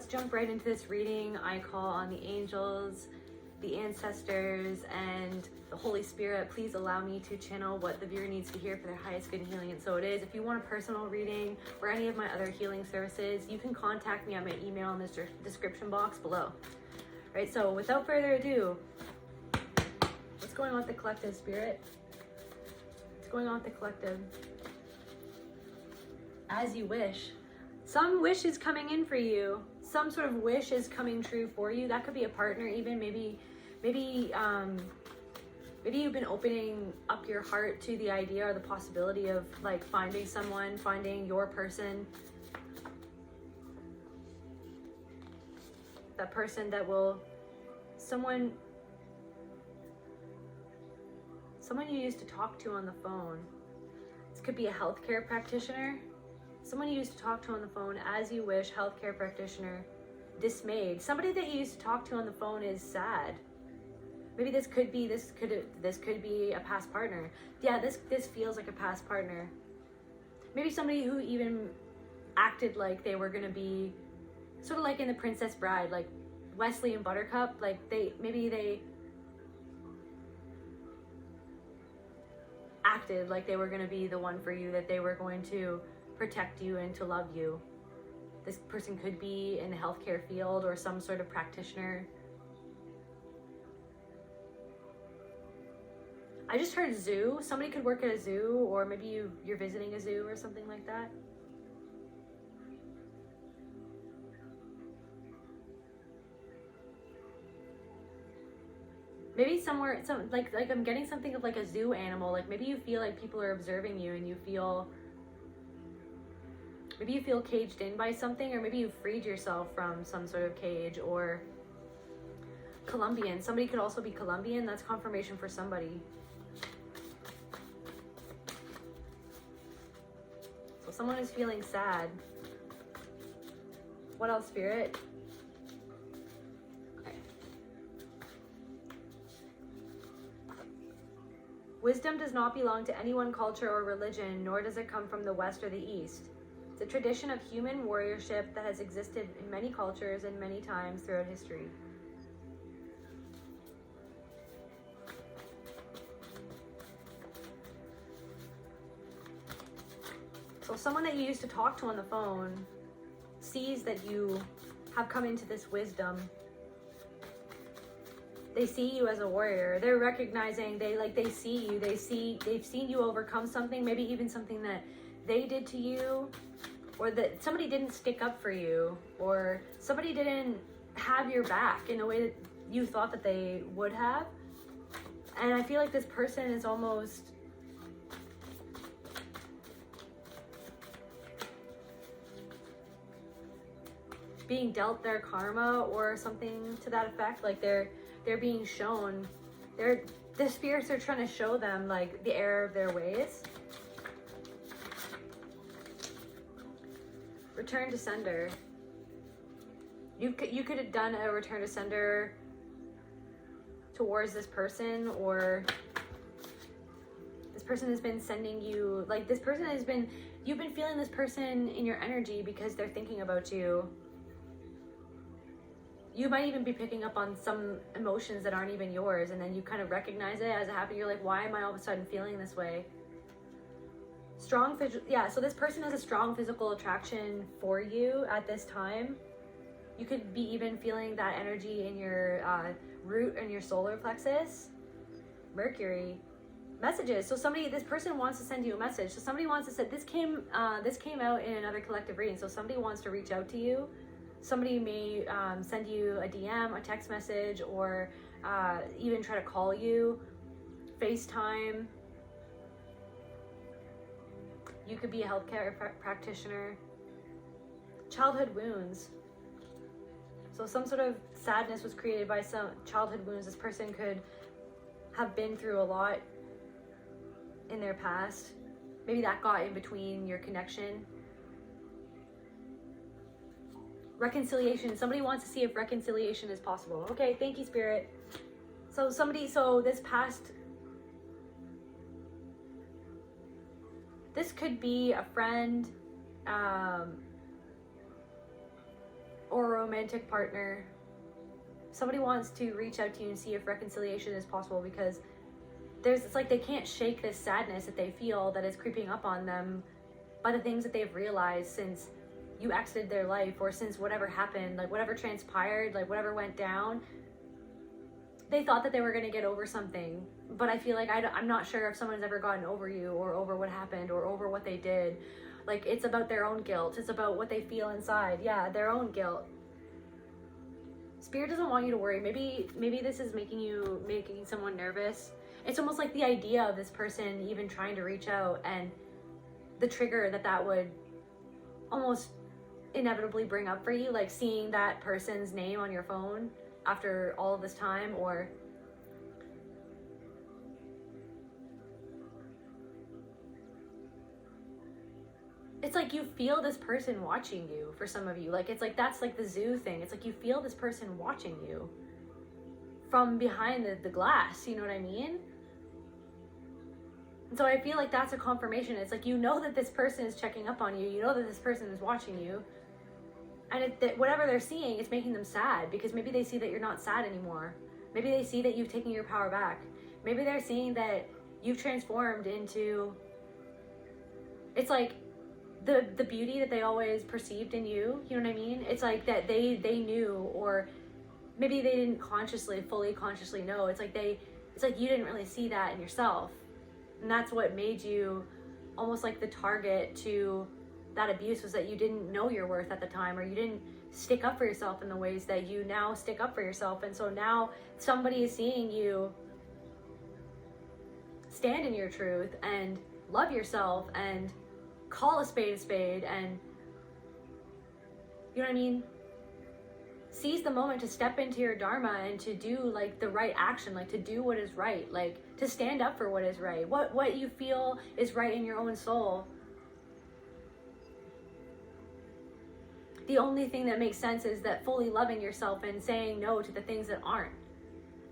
let's jump right into this reading. I call on the angels, the ancestors, and the Holy Spirit. Please allow me to channel what the viewer needs to hear for their highest good and healing. And so it is. If you want a personal reading or any of my other healing services, you can contact me at my email in the description box below. Right, so without further ado, what's going on with the collective, Spirit? What's going on with the collective? As you wish. Some wish is coming in for you. Some sort of wish is coming true for you. That could be a partner even. Maybe you've been opening up your heart to the idea or the possibility of like finding someone, finding your person. That person that will, someone you used to talk to on the phone. This could be a healthcare practitioner. Someone you used to talk to on the phone, as you wish, healthcare practitioner, dismayed. Somebody that you used to talk to on the phone is sad. Maybe this could be a past partner. Yeah, this feels like a past partner. Maybe somebody who even acted like they were gonna be sort of like in The Princess Bride, like Wesley and Buttercup, like they acted like they were gonna be the one for you, that they were going to protect you and to love you. This person could be in the healthcare field or some sort of practitioner. I just heard zoo. Somebody could work at a zoo, or maybe you're visiting a zoo or something like that. Maybe somewhere, like I'm getting something of like a zoo animal. Like maybe you feel like people are observing you and maybe you feel caged in by something, or maybe you freed yourself from some sort of cage. Or Colombian. Somebody could also be Colombian. That's confirmation for somebody. So someone is feeling sad. What else, Spirit? Okay. Wisdom does not belong to any one culture or religion, nor does it come from the West or the East. It's a tradition of human warriorship that has existed in many cultures and many times throughout history. So someone that you used to talk to on the phone sees that you have come into this wisdom. They see you as a warrior. They're recognizing, they see you. They've seen you overcome something, maybe even something that they did to you, or that somebody didn't stick up for you, or somebody didn't have your back in a way that you thought that they would have. And I feel like this person is almost being dealt their karma or something to that effect. Like they're being shown, the spirits are trying to show them like the error of their ways. Return to sender. You could have done a return to sender towards this person, or this person has been sending you, like this person has been, you've been feeling this person in your energy because they're thinking about you. You might even be picking up on some emotions that aren't even yours, and then you kind of recognize it as it happened. You're like, why am I all of a sudden feeling this way? Strong so this person has a strong physical attraction for you at this time. You could be even feeling that energy in your root and your solar plexus. Mercury. Messages. So this person wants to send you a message. So somebody wants to say, this came out in another collective reading. So somebody wants to reach out to you. Somebody may send you a DM, a text message, or even try to call you, FaceTime. You could be a healthcare practitioner. Childhood wounds. So some sort of sadness was created by some childhood wounds. This person could have been through a lot in their past. Maybe that got in between your connection. Reconciliation. Somebody wants to see if reconciliation is possible. Okay, thank you, Spirit. So this past, this could be a friend, or romantic partner. Somebody wants to reach out to you and see if reconciliation is possible, because it's like they can't shake this sadness that they feel that is creeping up on them by the things that they've realized since you exited their life, or since whatever happened, like whatever transpired, like whatever went down. They thought that they were going to get over something, but I feel like I'm not sure if someone's ever gotten over you, or over what happened, or over what they did. Like, it's about their own guilt. It's about what they feel inside. Yeah, their own guilt. Spirit doesn't want you to worry. Maybe this is making someone nervous. It's almost like the idea of this person even trying to reach out, and the trigger that would almost inevitably bring up for you, like seeing that person's name on your phone after all of this time. Or it's like you feel this person watching you. For some of you, like, it's like that's like the zoo thing. It's like you feel this person watching you from behind the glass, you know what I mean? And so I feel like that's a confirmation. It's like, you know that this person is checking up on you, you know that this person is watching you, and whatever they're seeing, it's making them sad, because maybe they see that you're not sad anymore. Maybe they see that you've taken your power back. Maybe they're seeing that you've transformed into, it's like the beauty that they always perceived in you, you know what I mean? It's like that they knew, or maybe they didn't fully consciously know. It's like you didn't really see that in yourself. And that's what made you almost like the target to that abuse, was that you didn't know your worth at the time, or you didn't stick up for yourself in the ways that you now stick up for yourself. And so now somebody is seeing you stand in your truth and love yourself and call a spade, and you know what I mean? Seize the moment to step into your dharma and to do like the right action, like to do what is right, like to stand up for what is right, what you feel is right in your own soul. The only thing that makes sense is that fully loving yourself and saying no to the things that aren't.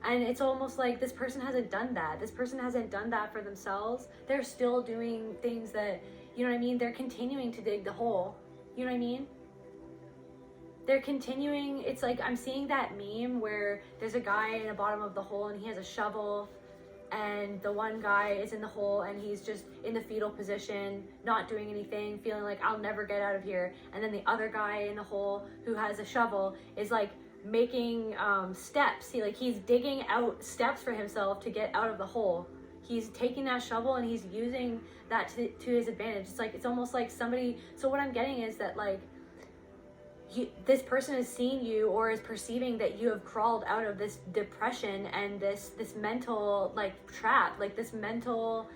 And it's almost like this person hasn't done that. This person hasn't done that for themselves. They're still doing things that, you know what I mean? They're continuing to dig the hole. You know what I mean? They're continuing. It's like, I'm seeing that meme where there's a guy in the bottom of the hole and he has a shovel, and the one guy is in the hole and he's just in the fetal position, not doing anything, feeling like I'll never get out of here. And then the other guy in the hole who has a shovel is like making steps. He's digging out steps for himself to get out of the hole. He's taking that shovel and he's using that to his advantage. It's almost like somebody. So what I'm getting is that like, this person is seeing you, or is perceiving that you have crawled out of this depression and this mental like trap, like this mental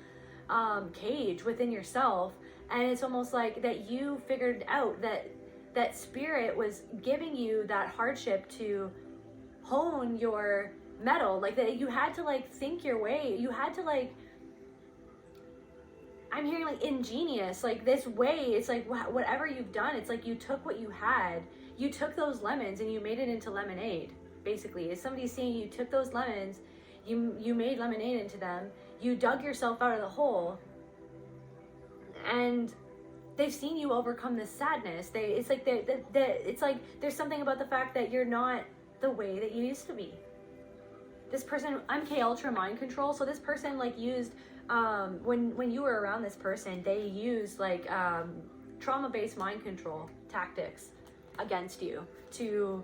cage within yourself. And it's almost like that you figured out that spirit was giving you that hardship to hone your metal, like that you had to like think your way, you had to like, I'm hearing like ingenious, like this way. It's like whatever you've done, it's like you took what you had, you took those lemons and you made it into lemonade. Basically, is somebody seeing you took those lemons, you made lemonade into them, you dug yourself out of the hole, and they've seen you overcome this sadness. It's like it's like there's something about the fact that you're not the way that you used to be. This person, MK Ultra mind control. So this person like used when you were around this person, they used like trauma-based mind control tactics against you to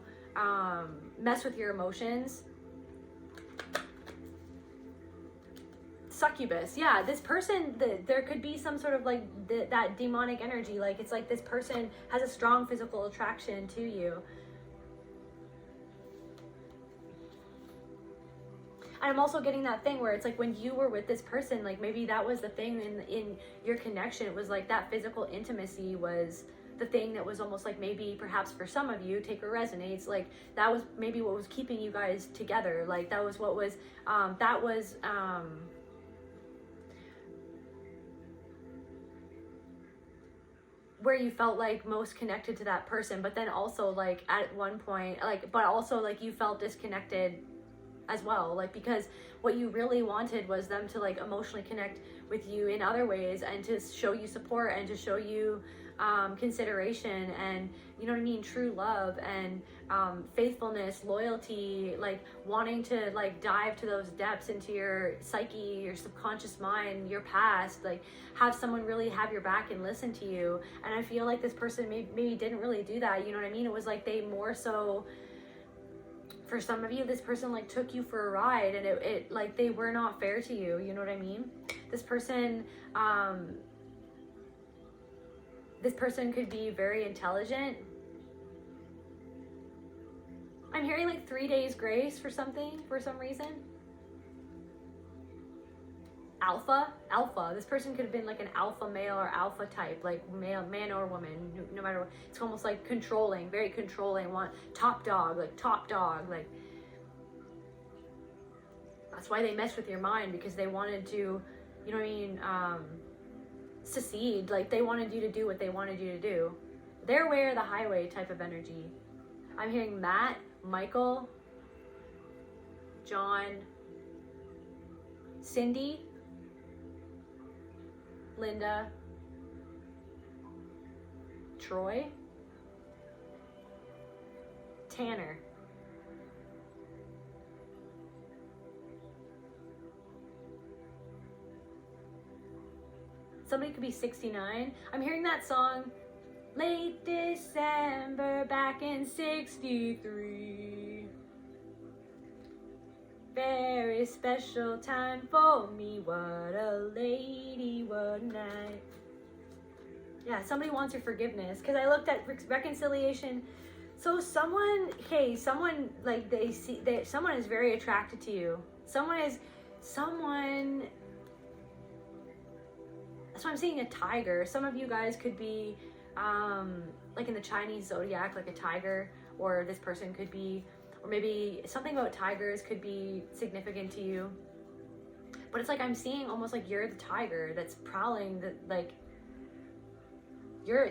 mess with your emotions. Succubus, yeah, this person, there could be some sort of like that demonic energy. Like it's like this person has a strong physical attraction to you. And I'm also getting that thing where it's like when you were with this person, like maybe that was the thing in your connection. It was like that physical intimacy was the thing that was almost like, maybe perhaps for some of you, take or resonates, like that was maybe what was keeping you guys together. Like that was what was where you felt like most connected to that person. But then also like at one point, like, but also like you felt disconnected as well, like because what you really wanted was them to like emotionally connect with you in other ways, and to show you support, and to show you consideration and, you know what I mean, true love and faithfulness, loyalty, like wanting to like dive to those depths into your psyche, your subconscious mind, your past, like have someone really have your back and listen to you. And I feel like this person maybe didn't really do that, you know what I mean? It was like they more so, for some of you, this person like took you for a ride, and it like they were not fair to you, you know what I mean? This person could be very intelligent. I'm hearing like 3 days grace for something, for some reason. Alpha. This person could have been like an alpha male or alpha type, like man or woman, no matter what. It's almost like controlling, very controlling, want top dog. Like that's why they messed with your mind, because they wanted to, you know what I mean, secede. Like they wanted you to do what they wanted you to do. Their way or the highway type of energy. I'm hearing Matt, Michael, John, Cindy, Linda, Troy, Tanner. Somebody could be 69. I'm hearing that song, Late December back in 63. Very special time for me. What a lady, what a night. Yeah, somebody wants your forgiveness. Because I looked at reconciliation. So someone like they see that someone is very attracted to you. Someone. That's why I'm seeing a tiger. Some of you guys could be like in the Chinese zodiac, like a tiger, or this person could be, or maybe something about tigers could be significant to you. But it's like I'm seeing almost like you're the tiger that's prowling, like you know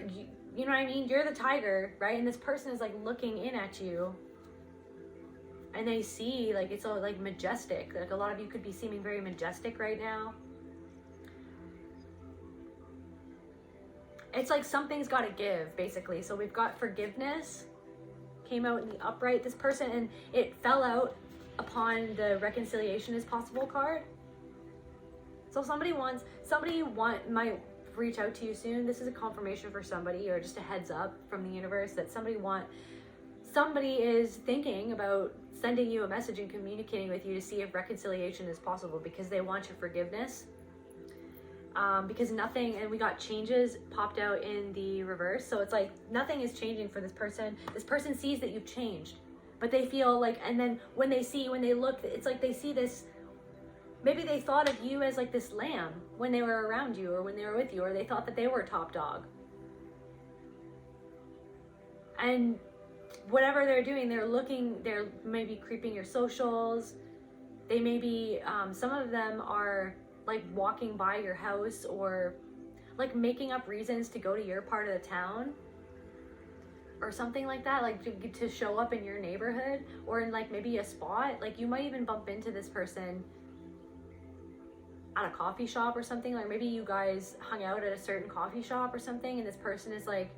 what I mean? You're the tiger, right? And this person is like looking in at you, and they see like it's all like majestic. Like a lot of you could be seeming very majestic right now. It's like something's got to give, basically. So we've got forgiveness, came out in the upright. This person, and it fell out upon the reconciliation is possible card. So somebody might reach out to you soon. This is a confirmation for somebody, or just a heads up from the universe that somebody is thinking about sending you a message and communicating with you to see if reconciliation is possible, because they want your forgiveness. Because nothing, and we got changes popped out in the reverse. So it's like nothing is changing for this person. This person sees that you've changed, but they feel like, and then when they look, it's like they see this, maybe they thought of you as like this lamb when they were around you or when they were with you, or they thought that they were top dog. And whatever they're doing, they're maybe creeping your socials. They may be, some of them are like walking by your house, or like making up reasons to go to your part of the town or something like that, like to show up in your neighborhood or in like maybe a spot. Like you might even bump into this person at a coffee shop or something. Like maybe you guys hung out at a certain coffee shop or something, and this person is like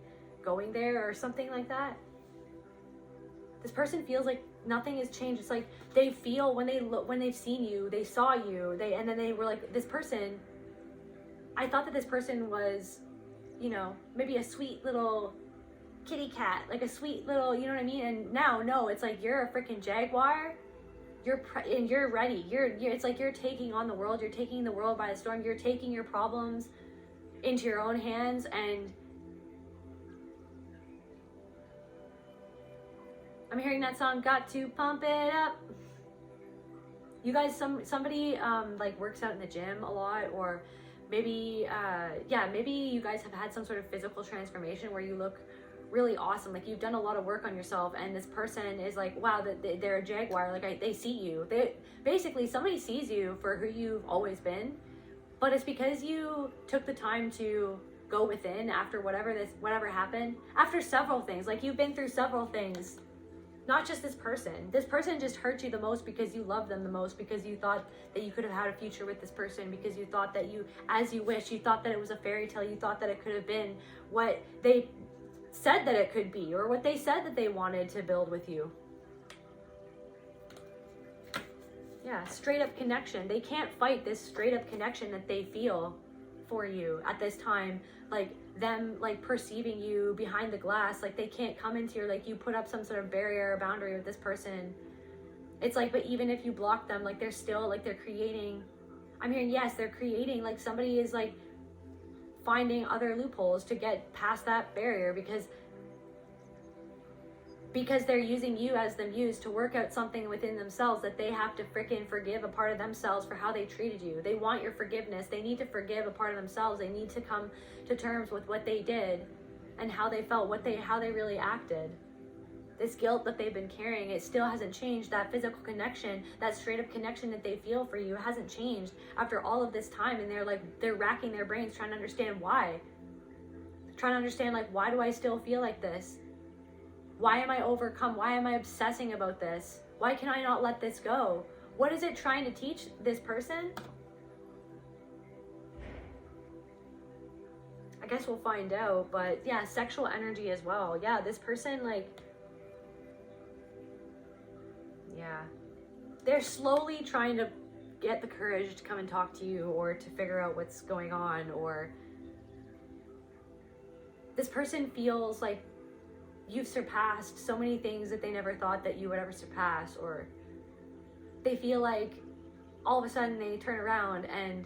going there or something like that. This person feels like nothing has changed. It's like they feel when they've seen you, they saw you, and then they were like, this person, I thought that this person was, you know, maybe a sweet little kitty cat, like a sweet little, you know what I mean? And now, no, it's like you're a freaking jaguar. And you're ready. It's like you're taking on the world. You're taking the world by the storm. You're taking your problems into your own hands, and I'm hearing that song, Got to Pump It Up. You guys, somebody like works out in the gym a lot, or maybe, maybe you guys have had some sort of physical transformation where you look really awesome. Like you've done a lot of work on yourself, and this person is like, wow, they're a jaguar. Like they see you. Basically somebody sees you for who you've always been, but it's because you took the time to go within after whatever happened, after several things. Like you've been through several things. Not just this person. This person just hurt you the most because you love them the most, because you thought that you could have had a future with this person, because you thought that you, as you wish, you thought that it was a fairy tale, you thought that it could have been what they said that it could be, or what they said that they wanted to build with you. Yeah, straight up connection. They can't fight this straight up connection that they feel for you at this time. Like them like perceiving you behind the glass, like they can't come into your, like you put up some sort of barrier or boundary with this person. It's like, but even if you block them, like they're still like, they're creating, I'm hearing, yes, they're creating, like somebody is like finding other loopholes to get past that barrier, because they're using you as the muse to work out something within themselves that they have to freaking forgive a part of themselves for how they treated you. They want your forgiveness. They need to forgive a part of themselves. They need to come to terms with what they did and how they felt, how they really acted. This guilt that they've been carrying, it still hasn't changed. That physical connection, that straight up connection that they feel for you hasn't changed after all of this time. And they're racking their brains trying to understand why. Trying to understand, like, why do I still feel like this? Why am I overcome? Why am I obsessing about this? Why can I not let this go? What is it trying to teach this person? I guess we'll find out, but yeah, sexual energy as well. Yeah, this person, like, yeah, they're slowly trying to get the courage to come and talk to you, or to figure out what's going on, or this person feels like you've surpassed so many things that they never thought that you would ever surpass, or they feel like all of a sudden they turn around and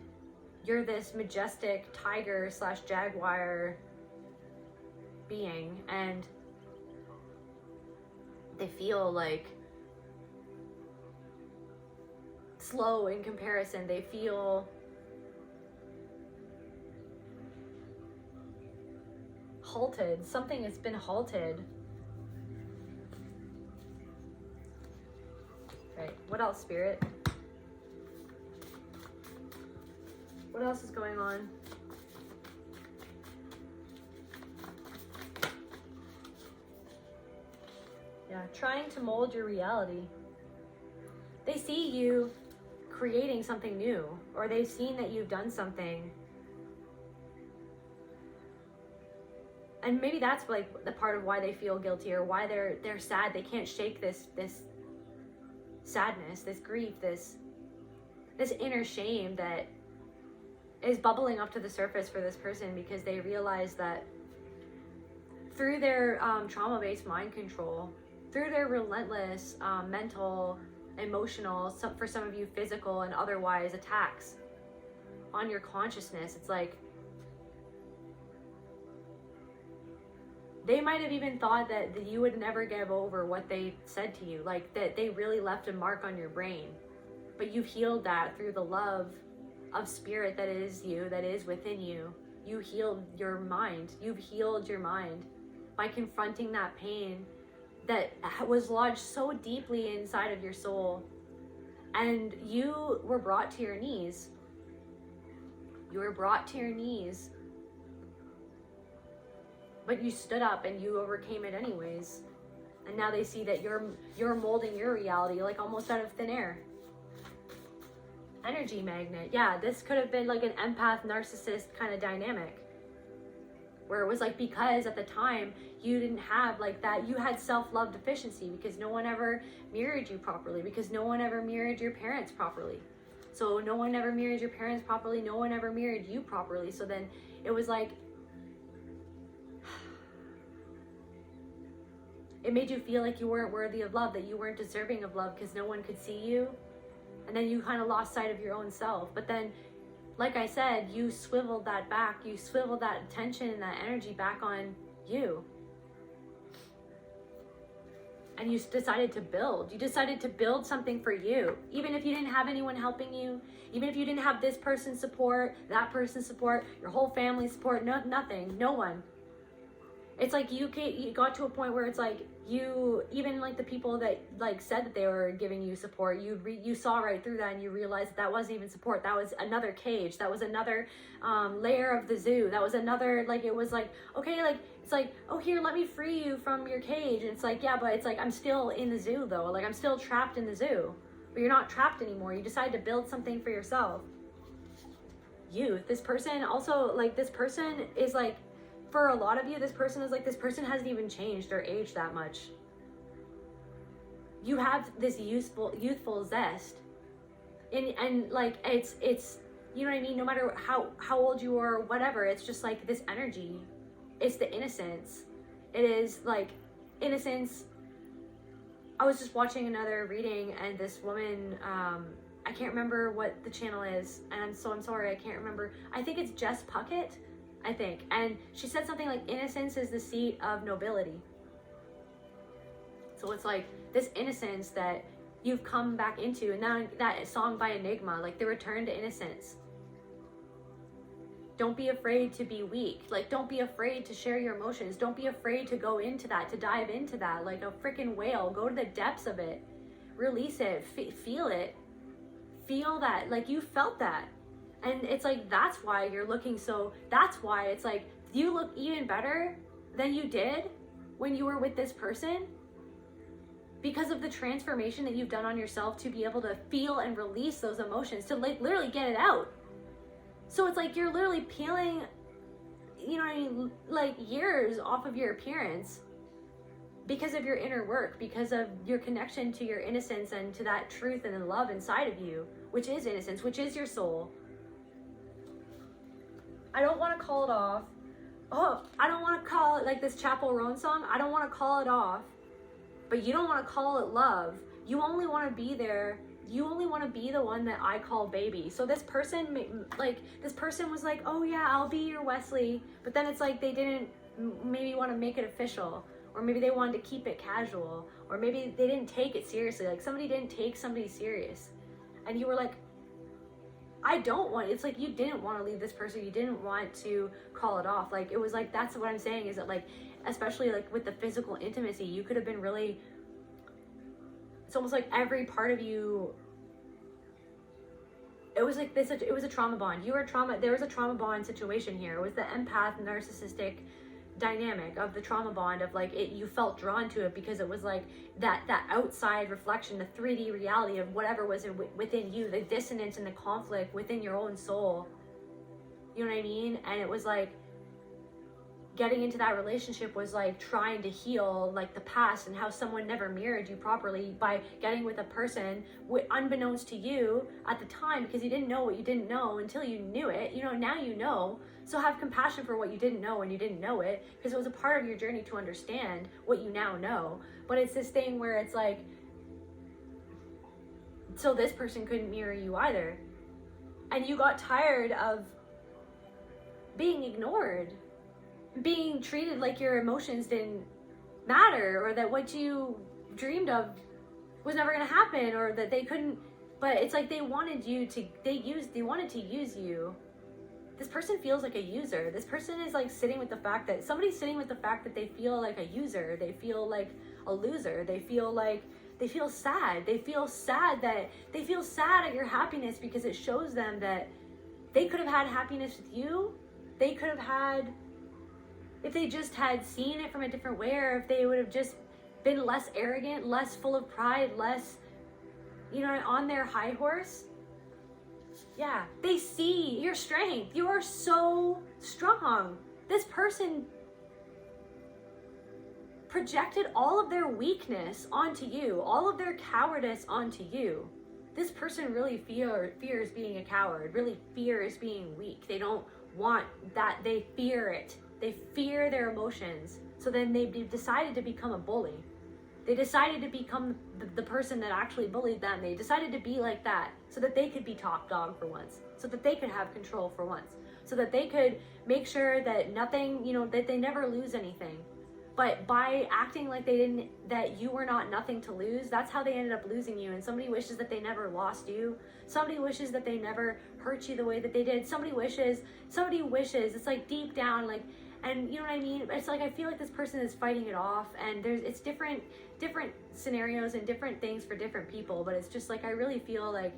you're this majestic tiger / jaguar being, and they feel like slow in comparison. They feel halted. Something has been halted. Right, what else, Spirit? What else is going on? Yeah, trying to mold your reality. They see you creating something new, or they've seen that you've done something. And maybe that's like the part of why they feel guilty, or why they're sad. They can't shake this sadness, this grief, this inner shame that is bubbling up to the surface for this person, because they realize that through their trauma-based mind control, through their relentless mental, emotional, for some of you physical and otherwise, attacks on your consciousness, it's like they might have even thought that you would never give over what they said to you, like that they really left a mark on your brain. But you've healed that through the love of spirit that is you, that is within you. You healed your mind. You've healed your mind by confronting that pain that was lodged so deeply inside of your soul. And you were brought to your knees. You were brought to your knees. But you stood up and you overcame it anyways. And now they see that you're molding your reality like almost out of thin air. Energy magnet. Yeah, this could have been like an empath narcissist kind of dynamic, where it was like, because at the time you didn't have like that, you had self-love deficiency because no one ever mirrored you properly, because no one ever mirrored your parents properly. So no one ever mirrored your parents properly, no one ever mirrored you properly. So then it was like, it made you feel like you weren't worthy of love, that you weren't deserving of love because no one could see you. And then you kind of lost sight of your own self. But then, like I said, you swiveled that back. You swiveled that attention and that energy back on you. And you decided to build. You decided to build something for you. Even if you didn't have anyone helping you, even if you didn't have this person's support, that person's support, your whole family's support, nothing, no one. It's like you got to a point where it's like you, even like the people that like said that they were giving you support, you saw right through that, and you realized that wasn't even support. That was another cage. That was another layer of the zoo. That was another, like, it was like, okay, like, it's like, oh, here, let me free you from your cage. And it's like, yeah, but it's like, I'm still in the zoo though. Like, I'm still trapped in the zoo. But you're not trapped anymore. You decide to build something for yourself. Youth. This person also, like, this person is like, for a lot of you, this person is like, this person hasn't even changed or aged that much. You have this youthful zest. And like, it's, you know what I mean? No matter how old you are or whatever, it's just like this energy. It's the innocence. It is like innocence. I was just watching another reading, and this woman, I can't remember what the channel is, and I'm sorry, I can't remember. I think it's Jess Puckett, I think. And she said something like, innocence is the seat of nobility. So it's like this innocence that you've come back into. And now that song by Enigma, like the return to innocence. Don't be afraid to be weak. Like, don't be afraid to share your emotions. Don't be afraid to go into that, to dive into that like a freaking whale. Go to the depths of it. Release it. Feel it. Feel that. Like, you felt that. And it's like, that's why you're looking so, that's why it's like, you look even better than you did when you were with this person, because of the transformation that you've done on yourself to be able to feel and release those emotions, to like literally get it out. So it's like, you're literally peeling, you know what I mean, like years off of your appearance because of your inner work, because of your connection to your innocence and to that truth and the love inside of you, which is innocence, which is your soul. I don't want to call it off. Oh, I don't want to call it like this Chapel Roan song. I don't want to call it off, but you don't want to call it love. You only want to be there. You only want to be the one that I call baby. So this person, like, this person was like, oh yeah, I'll be your Wesley. But then it's like, they didn't maybe want to make it official, or maybe they wanted to keep it casual, or maybe they didn't take it seriously. Like, somebody didn't take somebody serious. And you were like, I don't want, it's like, you didn't want to leave this person. You didn't want to call it off. Like, it was like, that's what I'm saying, is that like, especially like with the physical intimacy, you could have been really, it's almost like every part of you, it was like this, it was a trauma bond. You were trauma, there was a trauma bond situation here. It was the empath narcissistic dynamic of the trauma bond of like, it, you felt drawn to it because it was like that outside reflection, the 3D reality of whatever was within you, the dissonance and the conflict within your own soul. You know what I mean? And it was like, getting into that relationship was like trying to heal like the past and how someone never mirrored you properly by getting with a person unbeknownst to you at the time, because you didn't know what you didn't know until you knew it. You know, now you know. So have compassion for what you didn't know when you didn't know it, because it was a part of your journey to understand what you now know. But it's this thing where it's like, so this person couldn't mirror you either. And you got tired of being ignored, being treated like your emotions didn't matter, or that what you dreamed of was never going to happen, or that they couldn't. But it's like, they wanted you to, they wanted to use you. This person feels like a user. This person is like sitting with the fact that, somebody's sitting with the fact that they feel like a user. They feel like a loser. They feel like, they feel sad. They feel sad at your happiness, because it shows them that they could have had happiness with you. They could have had, if they just had seen it from a different way, or if they would have just been less arrogant, less full of pride, less, you know, on their high horse. Yeah, they see your strength. You are so strong. This person projected all of their weakness onto you, all of their cowardice onto you. This person really fears being a coward, really fears being weak. They don't want that. They fear it. They fear their emotions. So then they decided to become a bully. They decided to become the person that actually bullied them. They decided to be like that so that they could be top dog for once, so that they could have control for once, so that they could make sure that nothing, you know, that they never lose anything. But by acting like they didn't, that you were not nothing to lose, that's how they ended up losing you. And somebody wishes that they never lost you. Somebody wishes that they never hurt you the way that they did. Somebody wishes, it's like deep down, like, And you know what I mean? It's like I feel like this person is fighting it off, and it's different scenarios and different things for different people, but it's just like I really feel like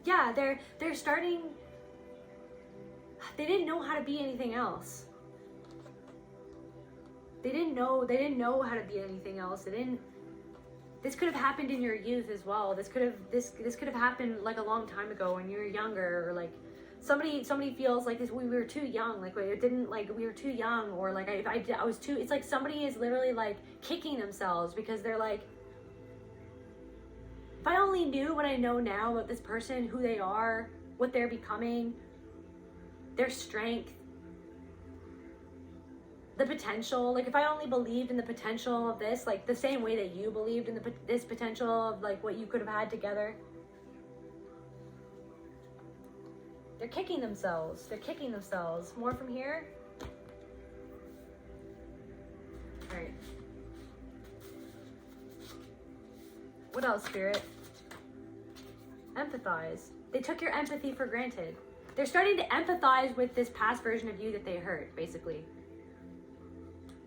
yeah, they're starting, they didn't know how to be anything else. They didn't know how to be anything else. This could have happened in your youth as well. This could have happened like a long time ago when you were younger, or like somebody feels like this, we were too young, like we were too young, or like I was too, it's like somebody is literally like kicking themselves because they're like, if I only knew what I know now about this person, who they are, what they're becoming, their strength, the potential, like if I only believed in the potential of this, like the same way that you believed in this potential of like what you could have had together. They're kicking themselves. More from here. All right. What else, Spirit? Empathize. They took your empathy for granted. They're starting to empathize with this past version of you that they hurt, basically.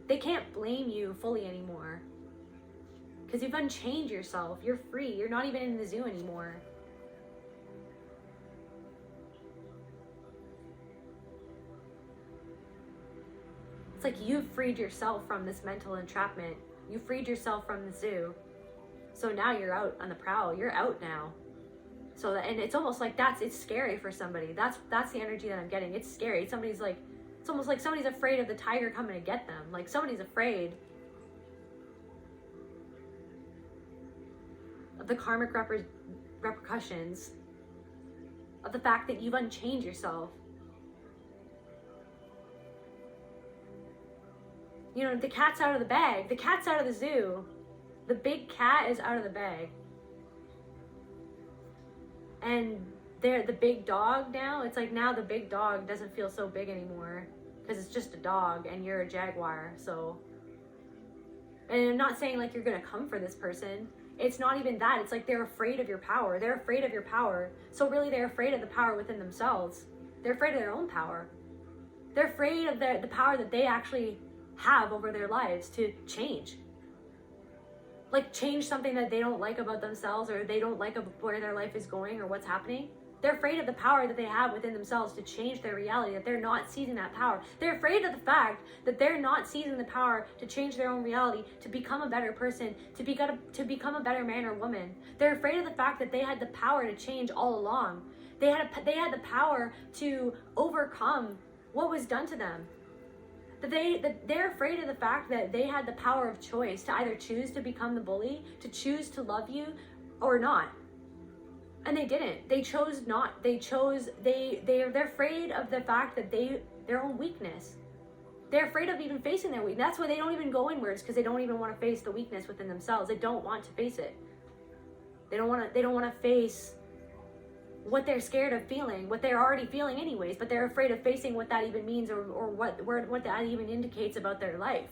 They can't blame you fully anymore because you've unchained yourself. You're free. You're not even in the zoo anymore. It's like you've freed yourself from this mental entrapment. You freed yourself from the zoo. So now you're out on the prowl. You're out now. So that, and it's almost like it's scary for somebody. That's the energy that I'm getting. It's scary. Somebody's like, it's almost like somebody's afraid of the tiger coming to get them. Like somebody's afraid of the karmic repercussions of the fact that you've unchained yourself. You know, the cat's out of the bag. The cat's out of the zoo. The big cat is out of the bag. And they're the big dog now. It's like now the big dog doesn't feel so big anymore because it's just a dog and you're a jaguar. So, and I'm not saying like you're gonna come for this person. It's not even that. It's like they're afraid of your power. They're afraid of your power. So really they're afraid of the power within themselves. They're afraid of their own power. They're afraid of the power that they actually have over their lives to change. Like change something that they don't like about themselves, or they don't like where their life is going or what's happening. They're afraid of the power that they have within themselves to change their reality, that they're not seizing that power. They're afraid of the fact that they're not seizing the power to change their own reality, to become a better person, to become a better man or woman. They're afraid of the fact that they had the power to change all along. They had the power to overcome what was done to them. They're afraid of the fact that they had the power of choice to either choose to become the bully, to choose to love you, or not. And they didn't. They chose not. They're afraid of the fact that their own weakness. They're afraid of even facing their weakness. That's why they don't even go inwards, because they don't even want to face the weakness within themselves. They don't want to face it. They don't want to face what they're scared of feeling, what they're already feeling anyways, but they're afraid of facing what that even means, or what that even indicates about their life.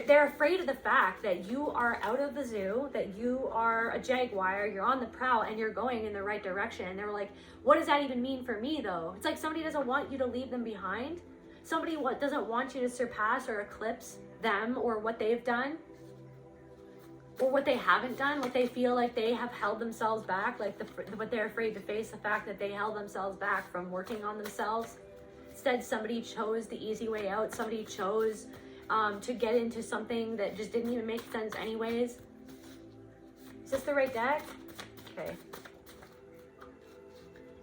They're afraid of the fact that you are out of the zoo, that you are a jaguar, you're on the prowl, and you're going in the right direction. And they're like, what does that even mean for me, though? It's like somebody doesn't want you to leave them behind. Somebody doesn't want you to surpass or eclipse them or what they've done, or what they haven't done, what they feel like they have held themselves back, like what they're afraid to face, the fact that they held themselves back from working on themselves. Instead, somebody chose the easy way out. Somebody chose to get into something that just didn't even make sense anyways. Is this the right deck? Okay.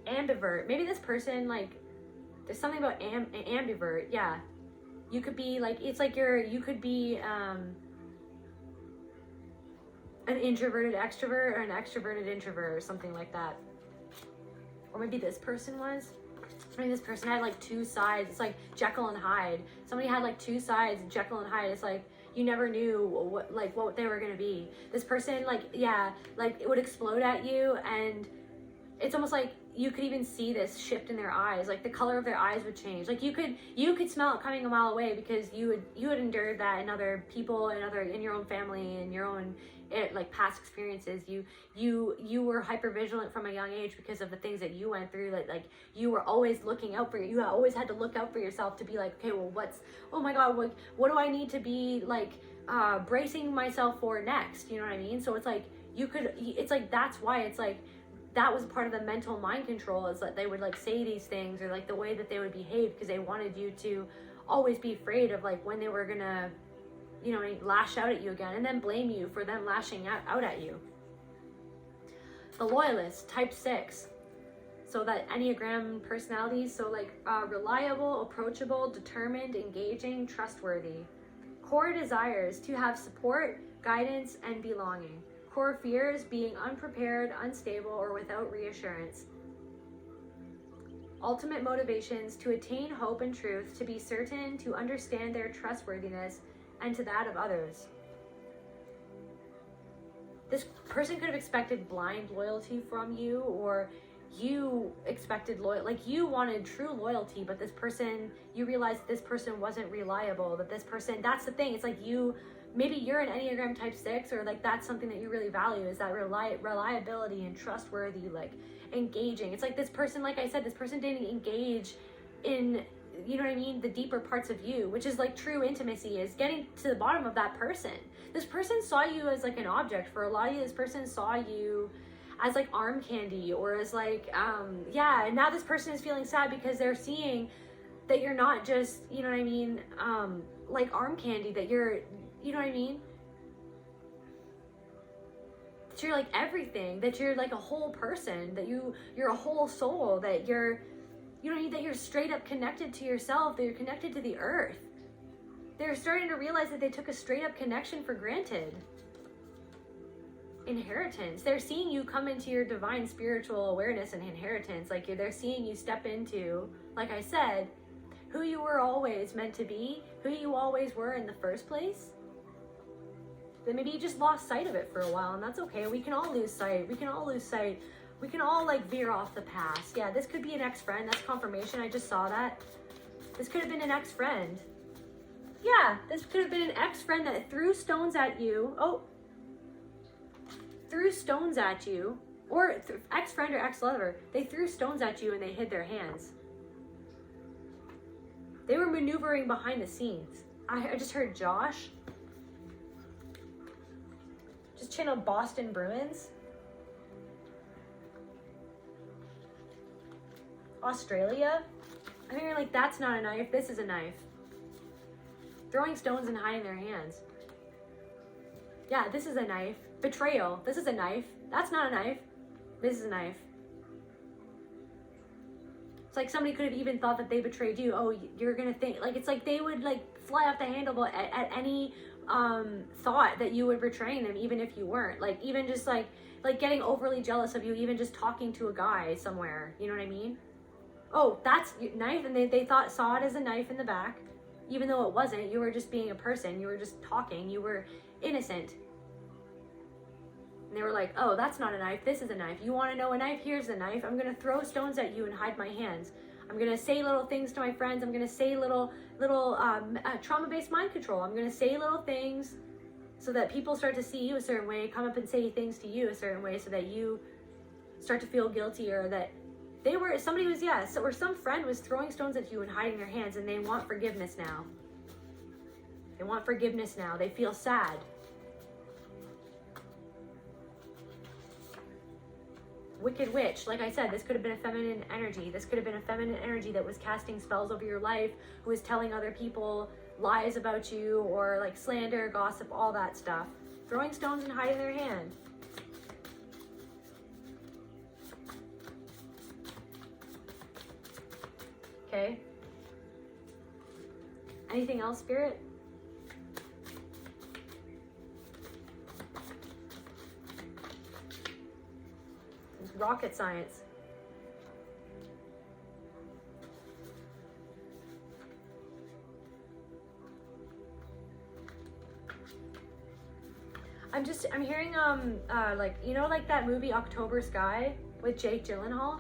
Ambivert. Maybe this person, like, there's something about ambivert. Yeah. You could be like, it's like you could be an introverted extrovert or an extroverted introvert or something like that. Or maybe this person was. Maybe this person had like two sides. It's like Jekyll and Hyde. Somebody had like two sides, Jekyll and Hyde. It's like you never knew what they were gonna be. This person, like, yeah, like it would explode at you, and it's almost like you could even see this shift in their eyes. Like the color of their eyes would change. Like you could smell it coming a mile away, because you had endured that in other people, in your own family, in your own like past experiences. You were hyper vigilant from a young age because of the things that you went through. Like you were always looking out for you always had to look out for yourself to be like, okay, well, oh my god, what do I need to be like bracing myself for next? You know what I mean? So it's like it's like, that's why it's like that was part of the mental mind control, is that they would like say these things, or like the way that they would behave, because they wanted you to always be afraid of like when they were gonna, you know, lash out at you again, and then blame you for them lashing out at you. The loyalist, type 6. So that Enneagram personalities, so like reliable, approachable, determined, engaging, trustworthy. Core desires to have support, guidance, and belonging. Core fears, being unprepared, unstable, or without reassurance. Ultimate motivations to attain hope and truth, to be certain, to understand their trustworthiness, and to that of others. This person could have expected blind loyalty from you, or you expected like you wanted true loyalty, but this person, you realized this person wasn't reliable, that this person, that's the thing, it's like maybe you're an Enneagram type 6, or like that's something that you really value, is that reliability and trustworthy, like engaging. It's like this person, like I said, this person didn't engage in, you know what I mean, the deeper parts of you, which is like true intimacy, is getting to the bottom of that person. This person saw you as like an object. For a lot of you, this person saw you as like arm candy, or as like yeah, and now this person is feeling sad because they're seeing that you're not just, you know what I mean, like arm candy, that you're, you know what I mean, that you're like everything, that you're like a whole person, that you're a whole soul, that you're, you know what I mean, that you're straight up connected to yourself, that you're connected to the earth. They're starting to realize that they took a straight up connection for granted. Inheritance. They're seeing you come into your divine spiritual awareness and inheritance. Like they're seeing you step into, like I said, who you were always meant to be, who you always were in the first place. Then maybe you just lost sight of it for a while, and that's okay. We can all lose sight. We can all lose sight. We can all like veer off the past. Yeah, this could be an ex-friend. That's confirmation. I just saw that. This could have been an ex-friend. Yeah, this could have been an ex-friend that threw stones at you. Oh, threw stones at you. Or ex-friend or ex-lover. They threw stones at you and they hid their hands. They were maneuvering behind the scenes. I just heard Josh. Just channel Boston Bruins. Australia. I mean, you're like, that's not a knife. This is a knife. Throwing stones and hiding their hands. Yeah, this is a knife. Betrayal. This is a knife. That's not a knife. This is a knife. It's like somebody could have even thought that they betrayed you. Oh, you're gonna think, like, it's like they would like fly off the handle at any thought that you would betray them, even if you weren't. Like even just like getting overly jealous of you, even just talking to a guy somewhere. You know what I mean? Oh, that's knife, and they saw it as a knife in the back, even though it wasn't. You were just being a person. You were just talking. You were innocent. And they were like, oh, that's not a knife. This is a knife. You want to know a knife? Here's the knife. I'm going to throw stones at you and hide my hands. I'm going to say little things to my friends. I'm going to say little trauma-based mind control. I'm going to say little things so that people start to see you a certain way, come up and say things to you a certain way, so that you start to feel guilty, or that or some friend was throwing stones at you and hiding their hands, and they want forgiveness now. They want forgiveness now. They feel sad. Wicked Witch. Like I said, this could have been a feminine energy. This could have been a feminine energy that was casting spells over your life, who was telling other people lies about you, or like slander, gossip, all that stuff. Throwing stones and hiding their hand. Okay. Anything else, Spirit? It's rocket science. I'm hearing like, you know, like that movie October Sky with Jake Gyllenhaal?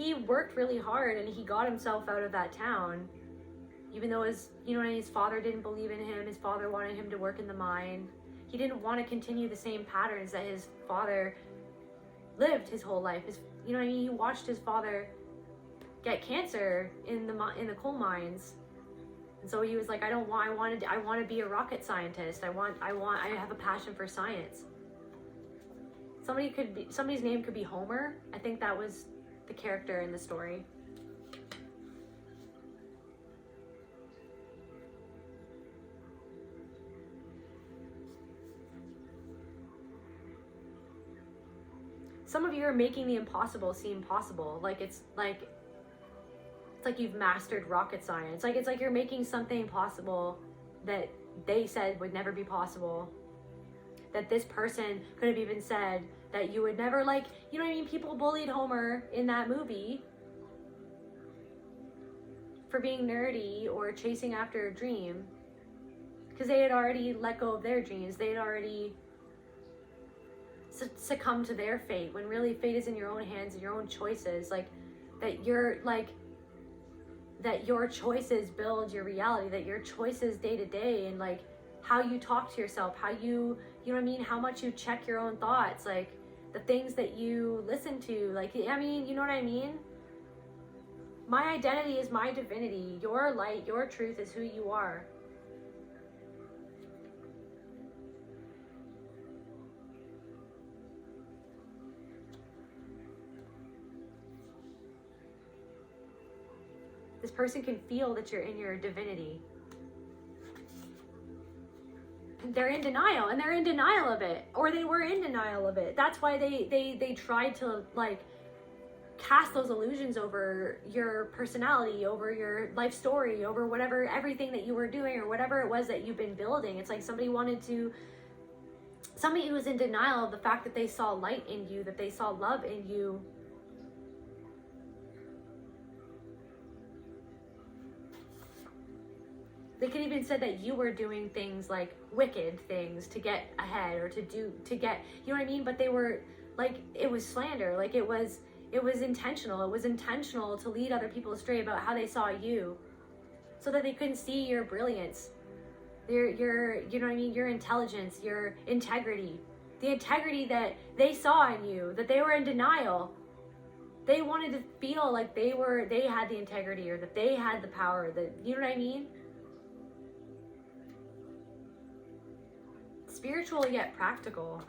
he worked really hard and he got himself out of that town, even though his father didn't believe in him. His father wanted him to work in the mine. He didn't want to continue the same patterns that his father lived his whole life. He watched his father get cancer in the coal mines, and so he was like, I want to be a rocket scientist. I have a passion for science. Somebody's name could be Homer. I think that was the character in the story. Some of you are making the impossible seem possible. It's like you've mastered rocket science. It's like you're making something possible that they said would never be possible. That this person could have even said that you would never, people bullied Homer in that movie for being nerdy or chasing after a dream, because they had already let go of their dreams. They had already succumb to their fate, when really fate is in your own hands and your own choices. That your choices build your reality, that your choices day to day, and how you talk to yourself, how you how much you check your own thoughts, the things that you listen to, you know what I mean? My identity is my divinity. Your light, your truth is who you are. This person can feel that you're in your divinity. They're in denial, and they're in denial of it, or they were in denial of it. That's why they tried to cast those illusions over your personality, over your life story, over whatever, everything that you were doing, or whatever it was that you've been building. It's like somebody who was in denial of the fact that they saw light in you, that they saw love in you. They could even said that you were doing things wicked things to get ahead, or to get, you know what I mean? But they were it was slander. It was intentional. It was intentional to lead other people astray about how they saw you, so that they couldn't see your brilliance, your you know what I mean? Your intelligence, your integrity, the integrity that they saw in you, that they were in denial. They wanted to feel like they had the integrity, or that they had the power, that, you know what I mean? Spiritual yet practical.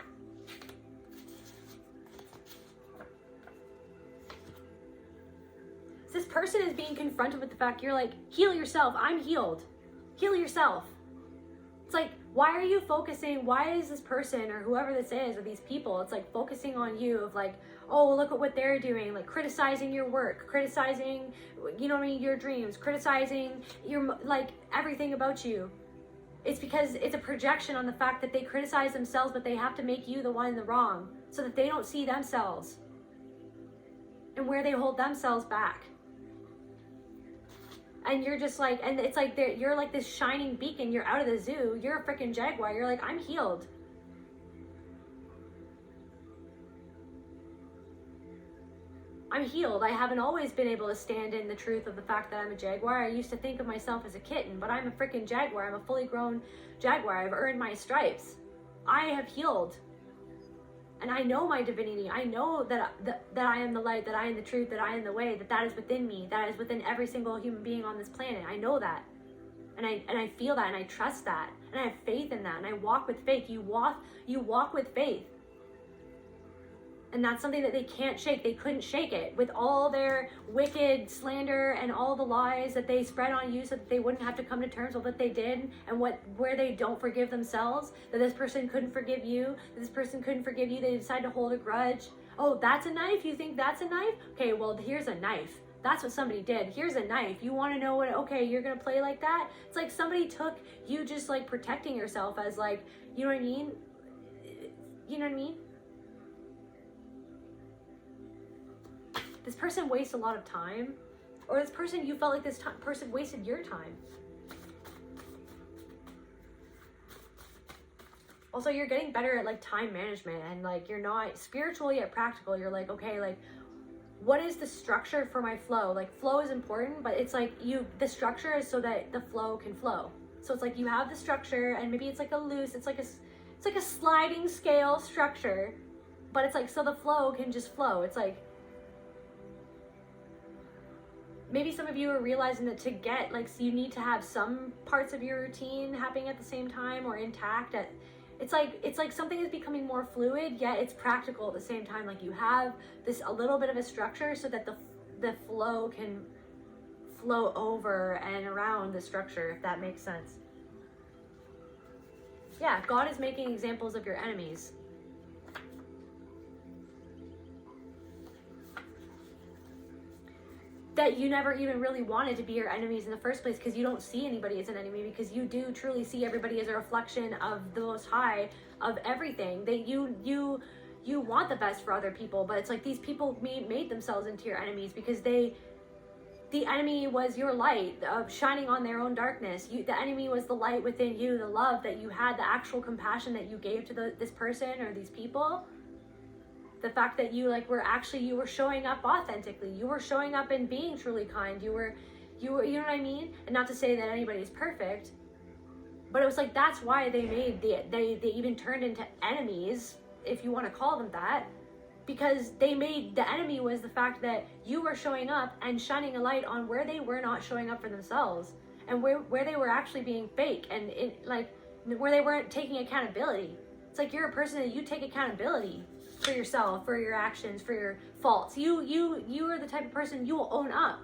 So this person is being confronted with the fact, you're heal yourself. I'm healed. Heal yourself. It's why are you focusing? Why is this person, or whoever this is, or these people, it's focusing on you, of oh, look at what they're doing, criticizing your work, criticizing, you know what I mean, your dreams, criticizing your, everything about you. It's because it's a projection on the fact that they criticize themselves, but they have to make you the one in the wrong, so that they don't see themselves and where they hold themselves back. And you're just and it's you're this shining beacon. You're out of the zoo. You're a freaking jaguar. You're I'm healed. I'm healed. I haven't always been able to stand in the truth of the fact that I'm a jaguar. I used to think of myself as a kitten, but I'm a freaking jaguar. I'm a fully grown jaguar. I've earned my stripes. I have healed. And I know my divinity. I know that I am the light, that I am the truth, that I am the way, that is within me, that is within every single human being on this planet. I know that. And I feel that, and I trust that. And I have faith in that. And I walk with faith. You walk with faith. And that's something that they can't shake. They couldn't shake it with all their wicked slander and all the lies that they spread on you, so that they wouldn't have to come to terms with what they did, and where they don't forgive themselves, that this person couldn't forgive you, that this person couldn't forgive you. They decide to hold a grudge. Oh, that's a knife? You think that's a knife? Okay, well, here's a knife. That's what somebody did. Here's a knife. You want to know what? Okay, you're going to play like that? It's somebody took you just protecting yourself as you know what I mean? You know what I mean? This person wastes a lot of time, or this person, you felt like this person wasted your time. Also, you're getting better at time management, and you're not spiritual yet practical. You're okay, what is the structure for my flow? Like, flow is important, but it's like the structure is so that the flow can flow. So it's like you have the structure, and maybe it's like a loose, it's like a sliding scale structure, but it's like so the flow can just flow. It's like, maybe some of you are realizing that to get, like, so you need to have some parts of your routine happening at the same time or intact. It's like something is becoming more fluid, yet it's practical at the same time. Like, you have this a little bit of a structure so that the flow can flow over and around the structure, if that makes sense. Yeah, God is making examples of your enemies. That you never even really wanted to be your enemies in the first place, because you don't see anybody as an enemy, because you do truly see everybody as a reflection of the Most High, of everything. That you want the best for other people, but it's like these people made themselves into your enemies because the enemy was your light of shining on their own darkness. The enemy was the light within you, the love that you had, the actual compassion that you gave to this person or these people. The fact that you were showing up authentically. You were showing up and being truly kind. You were, you know what I mean? And not to say that anybody's perfect, but it was like, that's why they even turned into enemies, if you want to call them that, because the enemy was the fact that you were showing up and shining a light on where they were not showing up for themselves, and where they were actually being fake, and where they weren't taking accountability. It's like, you're a person that you take accountability for yourself, for your actions, for your faults. You are the type of person, you will own up.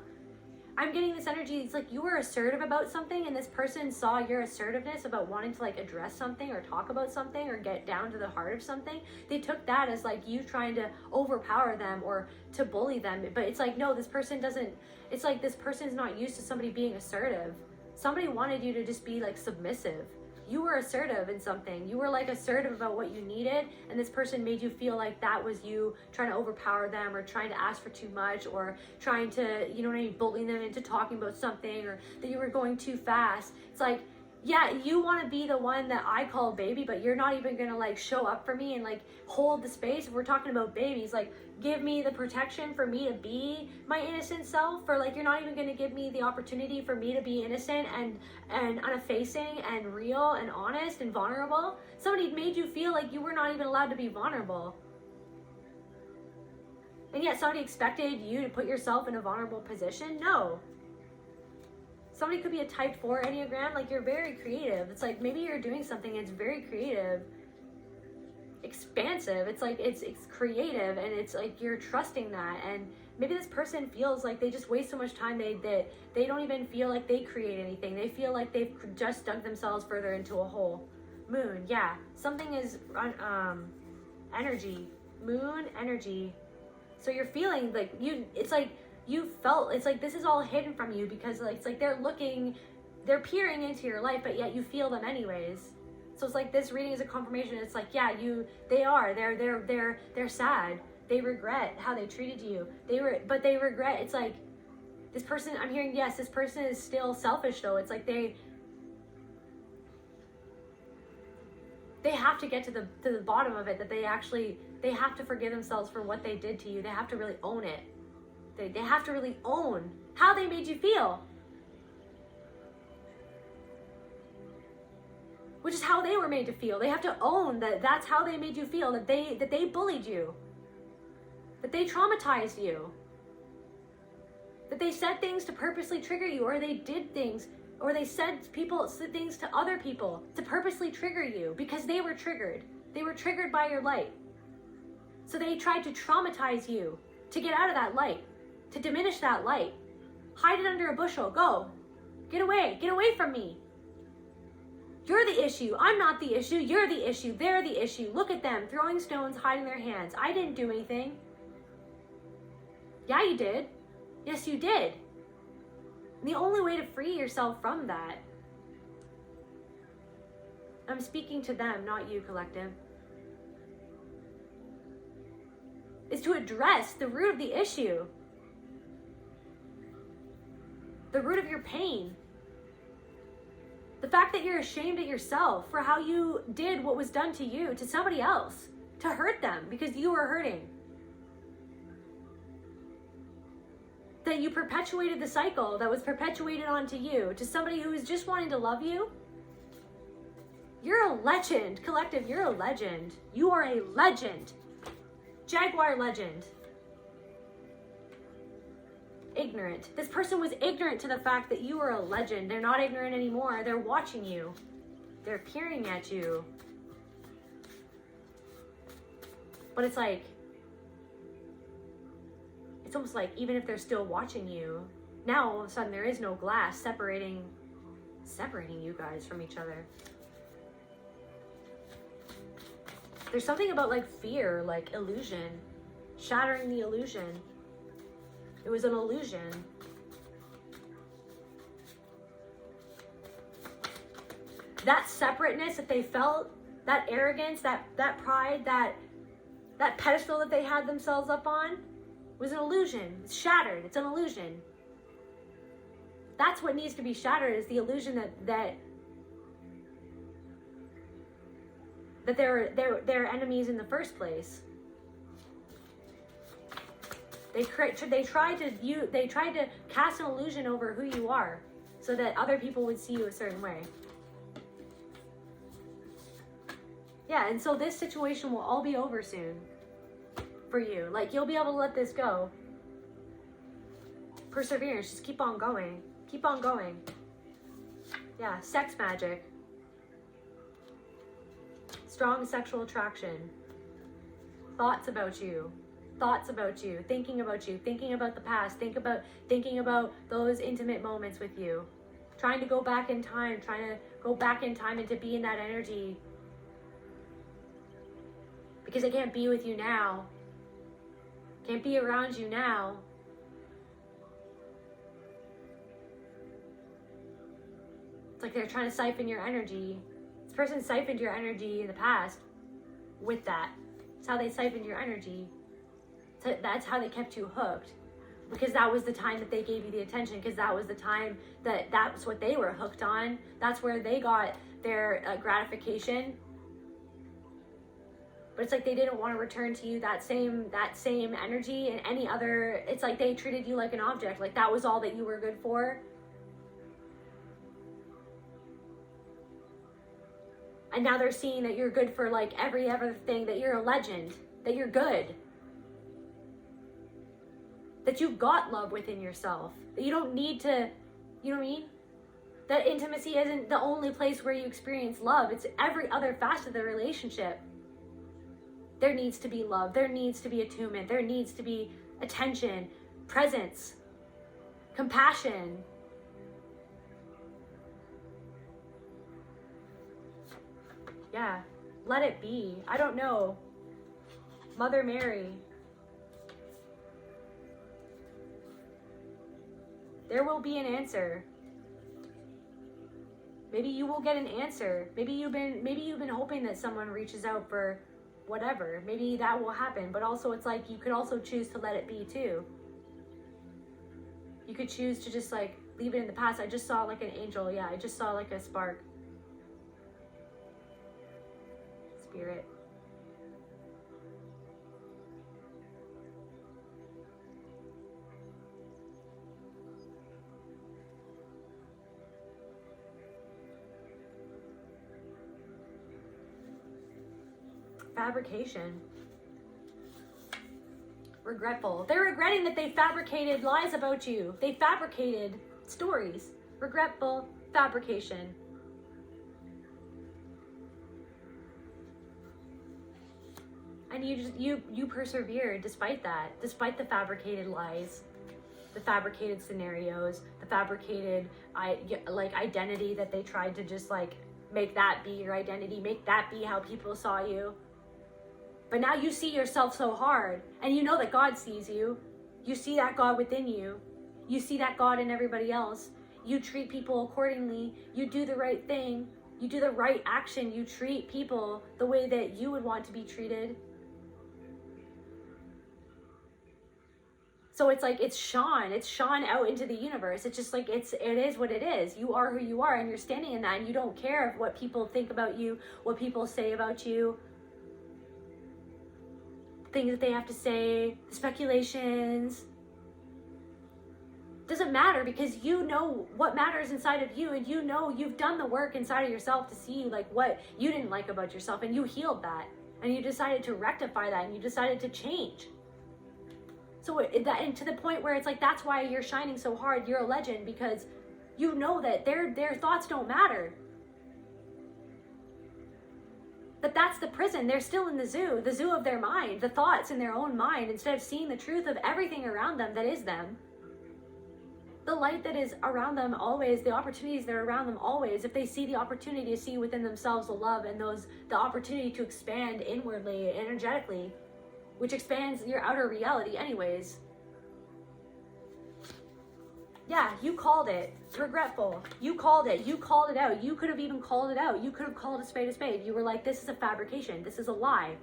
I'm getting this energy, it's like you were assertive about something, and this person saw your assertiveness about wanting to like address something or talk about something or get down to the heart of something. They took that as like you trying to overpower them or to bully them. But it's like, no, this person doesn't, it's like this person's not used to somebody being assertive. Somebody wanted you to just be like submissive. You were assertive in something. You were like assertive about what you needed, and this person made you feel like that was you trying to overpower them or trying to ask for too much or trying to, you know what I mean, bullying them into talking about something, or that you were going too fast. It's like, yeah, you want to be the one that I call baby, but you're not even going to like show up for me and like hold the space. If we're talking about babies, like give me the protection for me to be my innocent self, or like you're not even going to give me the opportunity for me to be innocent and uneffacing and real and honest and vulnerable. Somebody made you feel like you were not even allowed to be vulnerable. And yet somebody expected you to put yourself in a vulnerable position? No. Somebody could be a type 4 Enneagram, like you're very creative. It's like maybe you're doing something that's very creative, expansive. It's like it's creative, and it's like you're trusting that. And maybe this person feels like they just waste so much time that they don't even feel like they create anything. They feel like they've just dug themselves further into a hole. Moon, yeah. Something is energy. Moon, energy. So you're feeling like it's like you felt, it's like this is all hidden from you because like, it's like they're peering into your life, but yet you feel them anyways. So it's like this reading is a confirmation. It's like, yeah, they're sad. They regret how they treated you. But they regret, it's like this person, I'm hearing, yes, this person is still selfish though. It's like they have to get to the bottom of it, that they have to forgive themselves for what they did to you. They have to really own it. They have to really own how they made you feel. Which is how they were made to feel. They have to own that that's how they made you feel, that they bullied you, that they traumatized you, that they said things to purposely trigger you, or they did things, or they said things to other people to purposely trigger you because they were triggered. They were triggered by your light. So they tried to traumatize you to get out of that light, to diminish that light. Hide it under a bushel. Go. Get away from me. You're the issue. I'm not the issue. You're the issue. They're the issue. Look at them throwing stones, hiding their hands. I didn't do anything. Yeah, you did. Yes, you did. And the only way to free yourself from that, I'm speaking to them, not you, collective, is to address the root of the issue. The root of your pain. The fact that you're ashamed at yourself for how you did what was done to you, to somebody else, to hurt them because you were hurting. that you perpetuated the cycle that was perpetuated onto you to somebody who is just wanting to love you. You're a legend, collective. You're a legend. You are a legend. Jaguar legend. Ignorant. This person was ignorant to the fact that you are a legend. They're not ignorant anymore. They're watching you. They're peering at you. But it's like, it's almost like even if they're still watching you, now all of a sudden there is no glass separating you guys from each other. There's something about like fear, like illusion, shattering the illusion. It was an illusion. That separateness that they felt, that arrogance, that pride, that pedestal that they had themselves up on was an illusion. It's shattered. It's an illusion. That's what needs to be shattered, is the illusion that they're enemies in the first place. They tried to cast an illusion over who you are so that other people would see you a certain way. Yeah, and so this situation will all be over soon for you. Like, you'll be able to let this go. Perseverance, just keep on going. Keep on going. Yeah, sex magic. Strong sexual attraction. Thoughts about you. Thoughts about you. Thinking about you. Thinking about the past. Thinking about those intimate moments with you. Trying to go back in time. Trying to go back in time and to be in that energy. Because I can't be with you now. Can't be around you now. It's like they're trying to siphon your energy. This person siphoned your energy in the past with that. That's how they siphoned your energy. So that's how they kept you hooked. Because that was the time that they gave you the attention. Because that was the time that's what they were hooked on. That's where they got their gratification. But it's like they didn't want to return to you that same energy and any other. It's like they treated you like an object. Like that was all that you were good for. And now they're seeing that you're good for like every other thing, that you're a legend, that you're good. That you've got love within yourself. That you don't need to, you know what I mean? That intimacy isn't the only place where you experience love. It's every other facet of the relationship. There needs to be love. There needs to be attunement. There needs to be attention, presence, compassion. Yeah, let it be. I don't know. Mother Mary. There will be an answer. Maybe you will get an answer. Maybe you've been hoping that someone reaches out for whatever. Maybe that will happen. But also it's like you could also choose to let it be too. You could choose to just like leave it in the past. I just saw like an angel. Yeah, I just saw like a spark. Spirit. Fabrication. Regretful. They're regretting that they fabricated lies about you. They fabricated stories. Regretful. Fabrication. And you persevered despite that, despite the fabricated lies, the fabricated scenarios, the fabricated identity that they tried to just like make that be your identity, make that be how people saw you. But now you see yourself so hard, and you know that God sees you. You see that God within you. You see that God in everybody else. You treat people accordingly. You do the right thing. You do the right action. You treat people the way that you would want to be treated. So it's like it's shone out into the universe. It's just like it is what it is. You are who you are, and you're standing in that, and you don't care what people think about you, what people say about you, things that they have to say, speculations. doesn't matter, because you know what matters inside of you, and you know you've done the work inside of yourself to see like what you didn't like about yourself, and you healed that, and you decided to rectify that, and you decided to change. So and to the point where it's like, that's why you're shining so hard. You're a legend, because you know that their thoughts don't matter. But that's the prison. They're still in the zoo of their mind, the thoughts in their own mind, instead of seeing the truth of everything around them that is them. The light that is around them always, the opportunities that are around them always, if they see the opportunity to see within themselves the love and the opportunity to expand inwardly, energetically, which expands your outer reality anyways. Yeah, you called it. Regretful. You called it. You called it out. You could have even called it out. You could have called a spade a spade. You were like, this is a fabrication. This is a lie.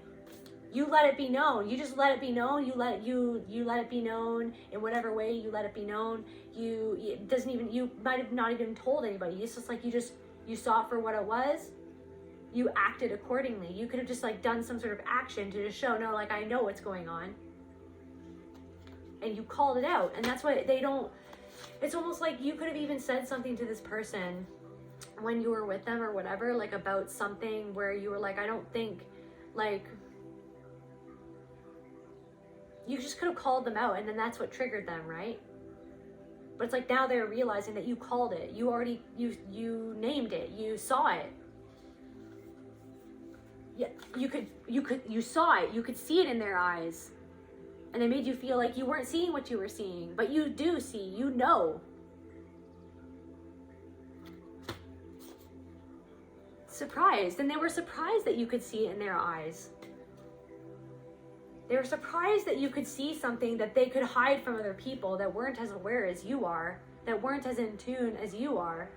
You let it be known. You just let it be known. You let it be known in whatever way you let it be known. You might have not even told anybody. It's just like you saw it for what it was. You acted accordingly. You could have just like done some sort of action to just show, no, like, I know what's going on. And you called it out. And that's what they don't, it's almost like you could have even said something to this person when you were with them or whatever, like about something where you were like, I don't think, like, you just could have called them out, and then that's what triggered them, right? But it's like now they're realizing that you called it. You already, you named it. You saw it. Yeah, you saw it. You could see it in their eyes. And they made you feel like you weren't seeing what you were seeing. But you do see, you know. Surprised. And they were surprised that you could see it in their eyes. They were surprised that you could see something that they could hide from other people, that weren't as aware as you are, that weren't as in tune as you are,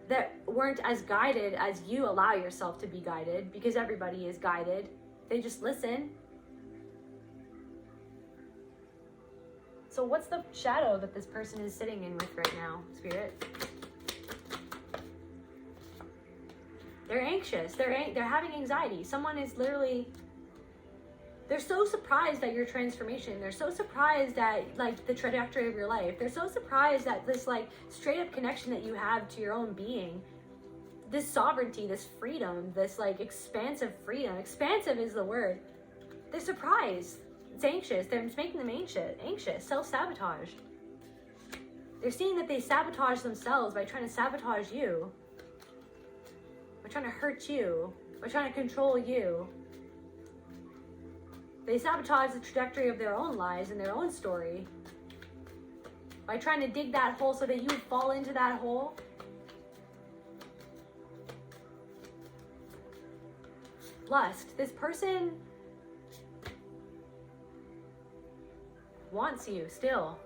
that weren't as guided as you allow yourself to be guided, because everybody is guided. They just listen. So what's the shadow that this person is sitting in with right now, Spirit? They're anxious. They're having anxiety. Someone is literally, they're so surprised at your transformation. They're so surprised at like the trajectory of your life. They're so surprised at this like straight up connection that you have to your own being. This sovereignty, this freedom, this like expansive freedom. Expansive is the word. They're surprised. It's anxious. It's making them anxious. Self-sabotage. They're seeing that they sabotage themselves by trying to sabotage you. By trying to hurt you, by trying to control you. They sabotage the trajectory of their own lives and their own story by trying to dig that hole so that you would fall into that hole. Lust. This person wants you still.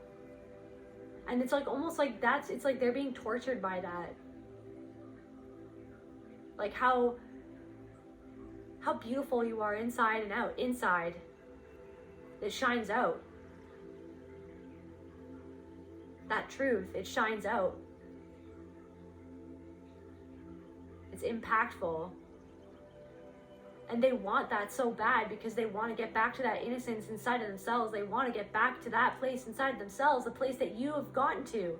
And it's like almost like it's like they're being tortured by that. Like how beautiful you are inside and out. Inside, it shines out. That truth, it shines out. It's impactful. And they want that so bad because they want to get back to that innocence inside of themselves. They want to get back to that place inside of themselves, the place that you have gotten to.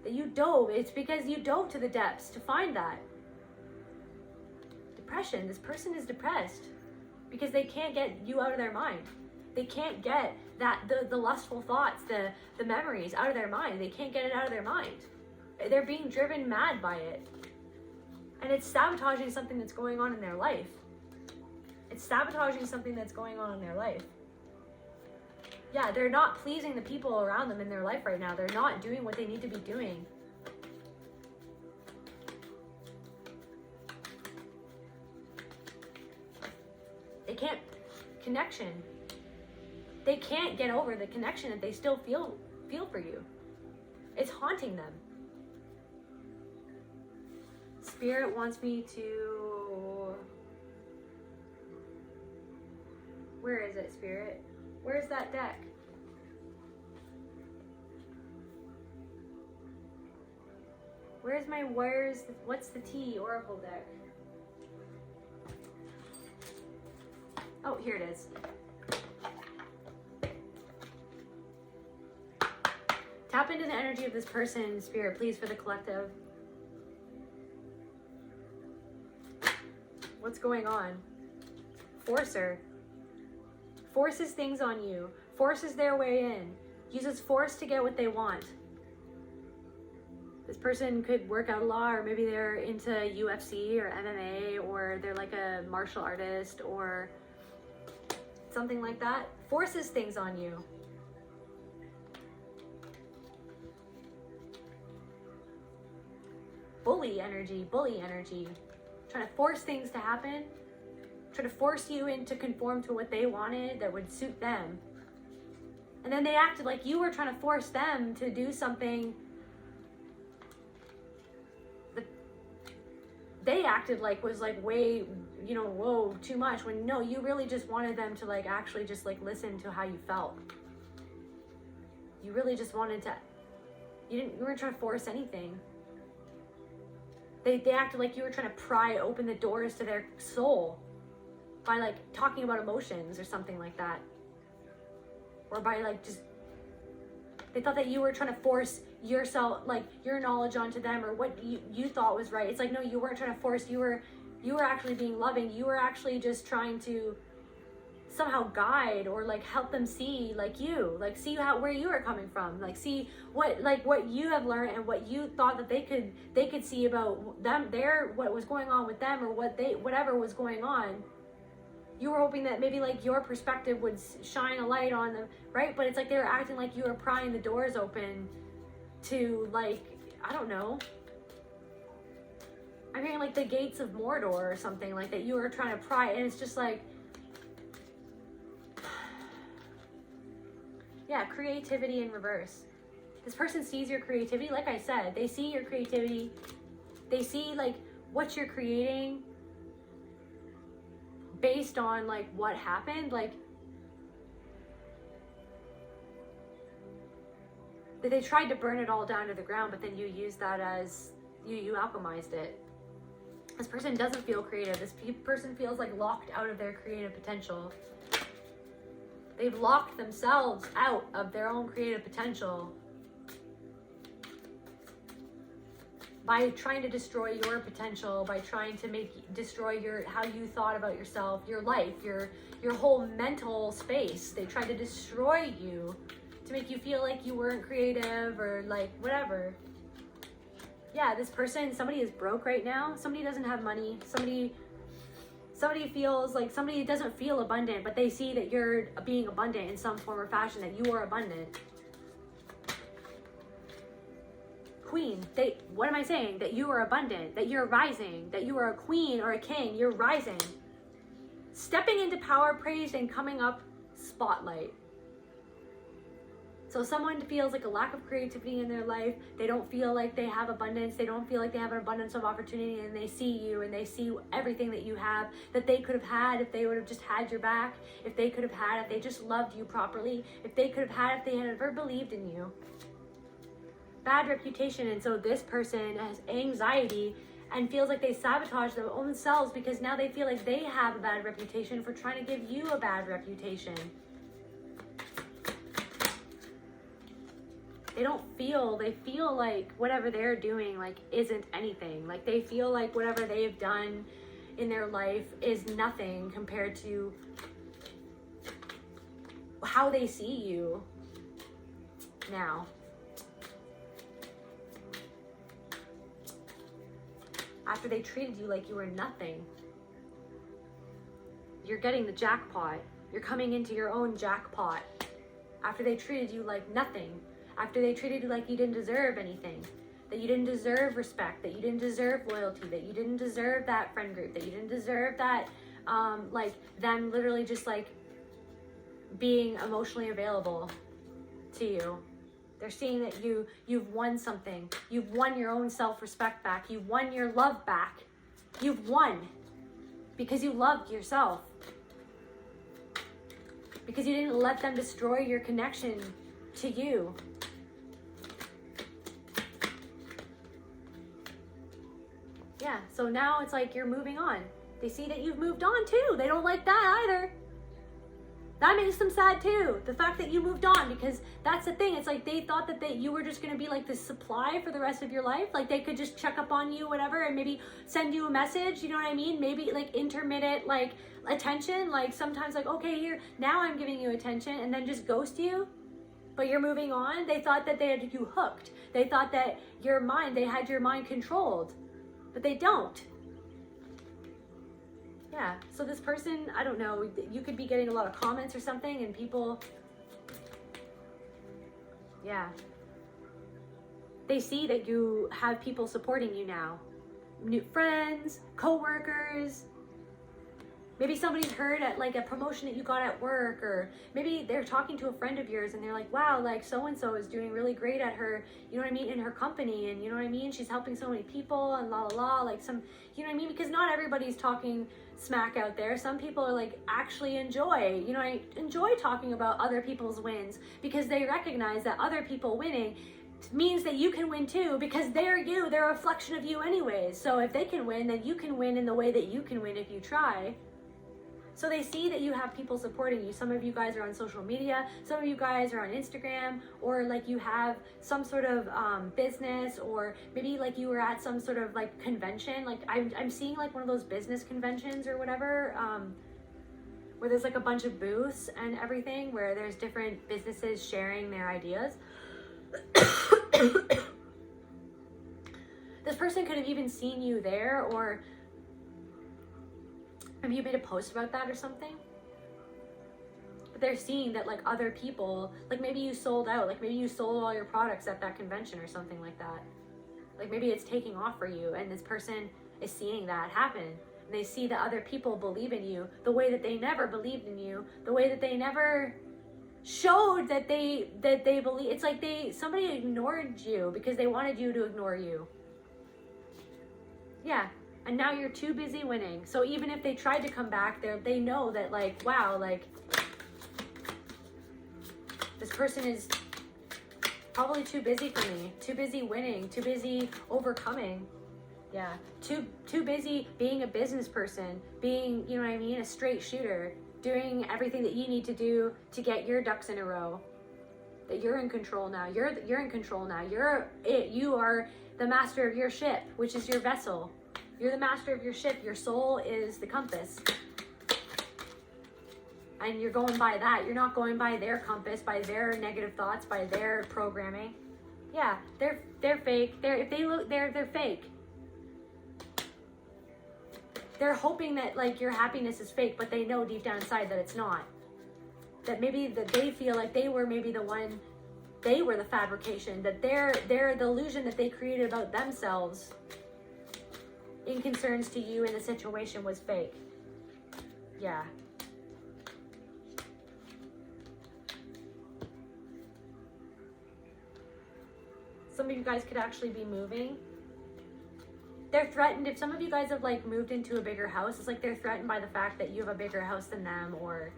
That you dove. It's because you dove to the depths to find that. Depression. This person is depressed because they can't get you out of their mind. They can't get that the lustful thoughts, the memories out of their mind. They can't get it out of their mind. They're being driven mad by it. And it's sabotaging something that's going on in their life. It's sabotaging something that's going on in their life. Yeah, they're not pleasing the people around them in their life right now. They're not doing what they need to be doing. They can't connection. They can't get over the connection that they still feel for you. It's haunting them. Spirit wants me to... Where is it, Spirit? Where's that deck? What's the T Oracle deck? Oh, here it is. Tap into the energy of this person, Spirit, please, for the collective. What's going on? Forcer. Forces things on you. Forces their way in. Uses force to get what they want. This person could work out law, or maybe they're into UFC or MMA, or they're like a martial artist or something like that. Forces things on you. Bully energy, trying to force things to happen, trying to force you into conform to what they wanted that would suit them. And then they acted like you were trying to force them to do something that they acted like was like way, you know, whoa, too much, when no, you really just wanted them to like actually just like listen to how you felt. You really just wanted to, you weren't trying to force anything. They acted like you were trying to pry open the doors to their soul by like talking about emotions or something like that. Or by like just, they thought that you were trying to force yourself, like your knowledge onto them, or what you thought was right. It's like, no, you weren't trying to force, you were actually being loving. You were actually just trying to somehow guide or like help them see like you, like see where you are coming from, like see what you have learned and what you thought that they could see about them, what was going on with them, or whatever was going on. You were hoping that maybe like your perspective would shine a light on them, right? But it's like they were acting like you were prying the doors open to, like, I don't know, I'm hearing like the gates of Mordor or something like that. You were trying to pry, and it's just like, yeah, creativity in reverse. This person sees your creativity. Like I said, they see your creativity. They see like what you're creating based on like what happened. Like they tried to burn it all down to the ground, but then you used that as, you alchemized it. This person doesn't feel creative. This person feels like locked out of their creative potential. They've locked themselves out of their own creative potential by trying to destroy your potential, by trying to destroy how you thought about yourself, your life, your whole mental space. They tried to destroy you to make you feel like you weren't creative or like whatever. Yeah, this person, somebody is broke right now. Somebody doesn't have money. Somebody feels like, somebody doesn't feel abundant, but they see that you're being abundant in some form or fashion, that you are abundant. Queen, what am I saying? That you are abundant, that you're rising, that you are a queen or a king, you're rising. Stepping into power, praised, and coming up spotlight. So someone feels like a lack of creativity in their life. They don't feel like they have abundance. They don't feel like they have an abundance of opportunity, and they see you and they see everything that you have that they could have had if they would have just had your back, if they could have had, if they just loved you properly, if they could have had, if they had ever believed in you. Bad reputation. And so this person has anxiety and feels like they sabotage their own selves because now they feel like they have a bad reputation for trying to give you a bad reputation. They feel like whatever they're doing like isn't anything. Like they feel like whatever they've done in their life is nothing compared to how they see you now. After they treated you like you were nothing. You're getting the jackpot. You're coming into your own jackpot. After they treated you like nothing. After they treated you like you didn't deserve anything, that you didn't deserve respect, that you didn't deserve loyalty, that you didn't deserve that friend group, that you didn't deserve that, like them literally just like being emotionally available to you. They're seeing that you've won something. You've won your own self-respect back. You've won your love back. You've won because you loved yourself. Because you didn't let them destroy your connection to you. Yeah, so now it's like you're moving on. They see that you've moved on too. They don't like that either. That makes them sad too. The fact that you moved on, because that's the thing. It's like they thought that you were just going to be like this supply for the rest of your life. Like they could just check up on you, whatever, and maybe send you a message. You know what I mean? Maybe like intermittent, like attention. Like sometimes like, okay, here, now I'm giving you attention, and then just ghost you. But you're moving on. They thought that they had you hooked. They thought that they had your mind controlled, but they don't. Yeah, so this person, I don't know, you could be getting a lot of comments or something, and people, yeah, they see that you have people supporting you now. New friends, co-workers, maybe somebody's heard at like a promotion that you got at work, or maybe they're talking to a friend of yours and they're like, wow, like so-and-so is doing really great at her, you know what I mean, in her company, and you know what I mean, she's helping so many people, and la la la, like some, you know what I mean, because not everybody's talking smack out there. Some people are like actually enjoy, you know, I enjoy talking about other people's wins, because they recognize that other people winning means that you can win too, because they're a reflection of you anyways. So if they can win, then you can win in the way that you can win if you try. So they see that you have people supporting you. Some of you guys are on social media, some of you guys are on Instagram, or like you have some sort of business, or maybe like you were at some sort of like convention. Like I'm seeing like one of those business conventions or whatever, where there's like a bunch of booths and everything, where there's different businesses sharing their ideas. This person could have even seen you there, or maybe you made a post about that or something. But they're seeing that like other people, like maybe you sold out, like maybe you sold all your products at that convention or something like that. Like maybe it's taking off for you, and this person is seeing that happen. And they see that other people believe in you the way that they never believed in you, the way that they never showed that they believe. It's like somebody ignored you because they wanted you to ignore you. Yeah. And now you're too busy winning. So even if they tried to come back, they know that like, wow, like this person is probably too busy for me, too busy winning, too busy overcoming. Yeah, too busy being a business person, being, you know what I mean, a straight shooter, doing everything that you need to do to get your ducks in a row. That you're in control now. You're in control now. You are the master of your ship, which is your vessel. You're the master of your ship. Your soul is the compass. And you're going by that. You're not going by their compass, by their negative thoughts, by their programming. Yeah, they're fake. If they look, they're fake. They're hoping that like your happiness is fake, but they know deep down inside that it's not. That maybe that they feel like they were maybe the one, they were the fabrication, that they're the illusion that they created about themselves in concerns to you in the situation was fake. Yeah. Some of you guys could actually be moving. They're threatened. If some of you guys have like moved into a bigger house, it's like they're threatened by the fact that you have a bigger house than them, or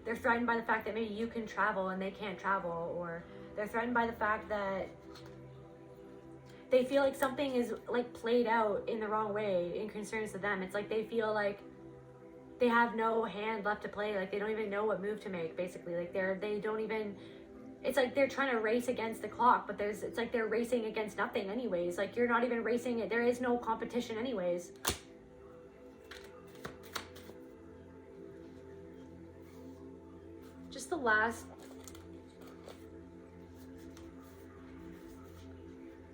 they're threatened by the fact that maybe you can travel and they can't travel, or they're threatened by the fact that they feel like something is like played out in the wrong way in concerns to them. It's like they feel like they have no hand left to play. Like they don't even know what move to make, basically. Like they don't even, it's like they're trying to race against the clock, but it's like they're racing against nothing anyways. Like you're not even racing it. There is no competition anyways. Just the last.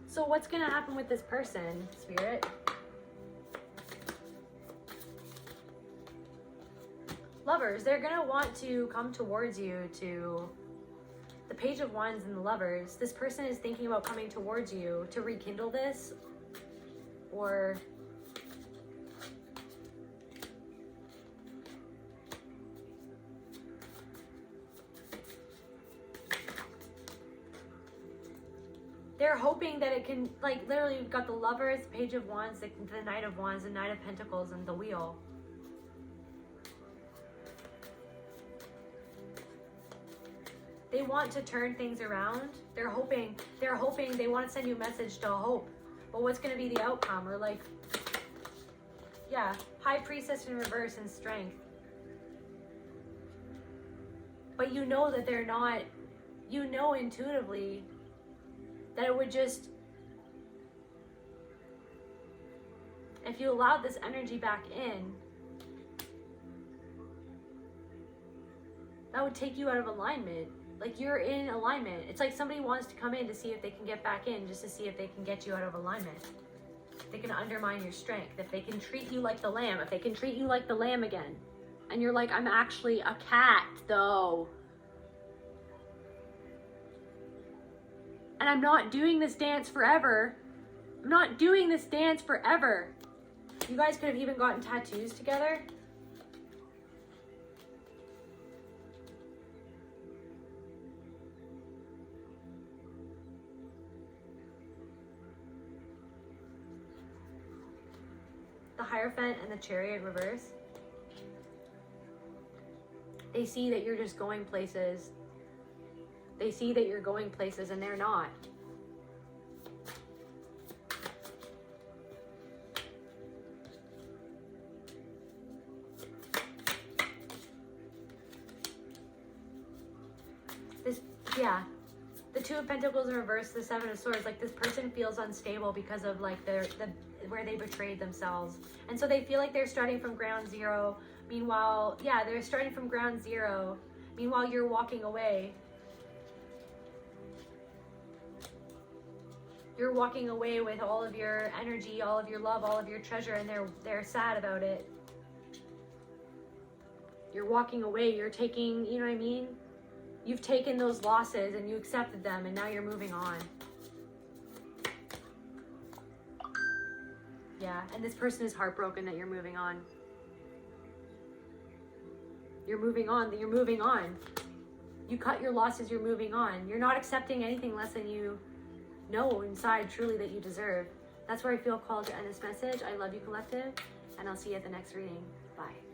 So what's going to happen with this person, Spirit? Lovers, they're going to want to come towards you to the Page of Wands and the Lovers. This person is thinking about coming towards you to rekindle this, or they're hoping that it can, like, literally you've got the Lovers, Page of Wands, the Knight of Wands, the Knight of Pentacles, and the Wheel. They want to turn things around. They're hoping, they want to send you a message to hope. But what's going to be the outcome? Or like, yeah, High Priestess in reverse and Strength. but you know that they're not, you know intuitively that it would just, if you allowed this energy back in, that would take you out of alignment. Like, you're in alignment. It's like somebody wants to come in to see if they can get back in, just to see if they can get you out of alignment. If they can undermine your strength, if they can treat you like the lamb, if they can treat you like the lamb again. And you're like, I'm actually a cat though. And I'm not doing this dance forever. I'm not doing this dance forever. You guys could have even gotten tattoos together. The Hierophant and the Chariot reverse. They see that you're just going places. They see that you're going places and they're not. This, yeah. The Two of Pentacles in reverse, the Seven of Swords, like this person feels unstable because of like where they betrayed themselves. And so they feel like they're starting from ground zero. Meanwhile, yeah, they're starting from ground zero. Meanwhile, you're walking away. You're walking away with all of your energy, all of your love, all of your treasure, and they're sad about it. You're walking away, you're taking, you know what I mean? You've taken those losses and you accepted them and now you're moving on. Yeah, and this person is heartbroken that you're moving on. You're moving on, you're moving on. You cut your losses, you're moving on. You're not accepting anything less than you know inside truly that you deserve. That's where I feel called to end this message. I love you, collective, and I'll see you at the next reading. Bye.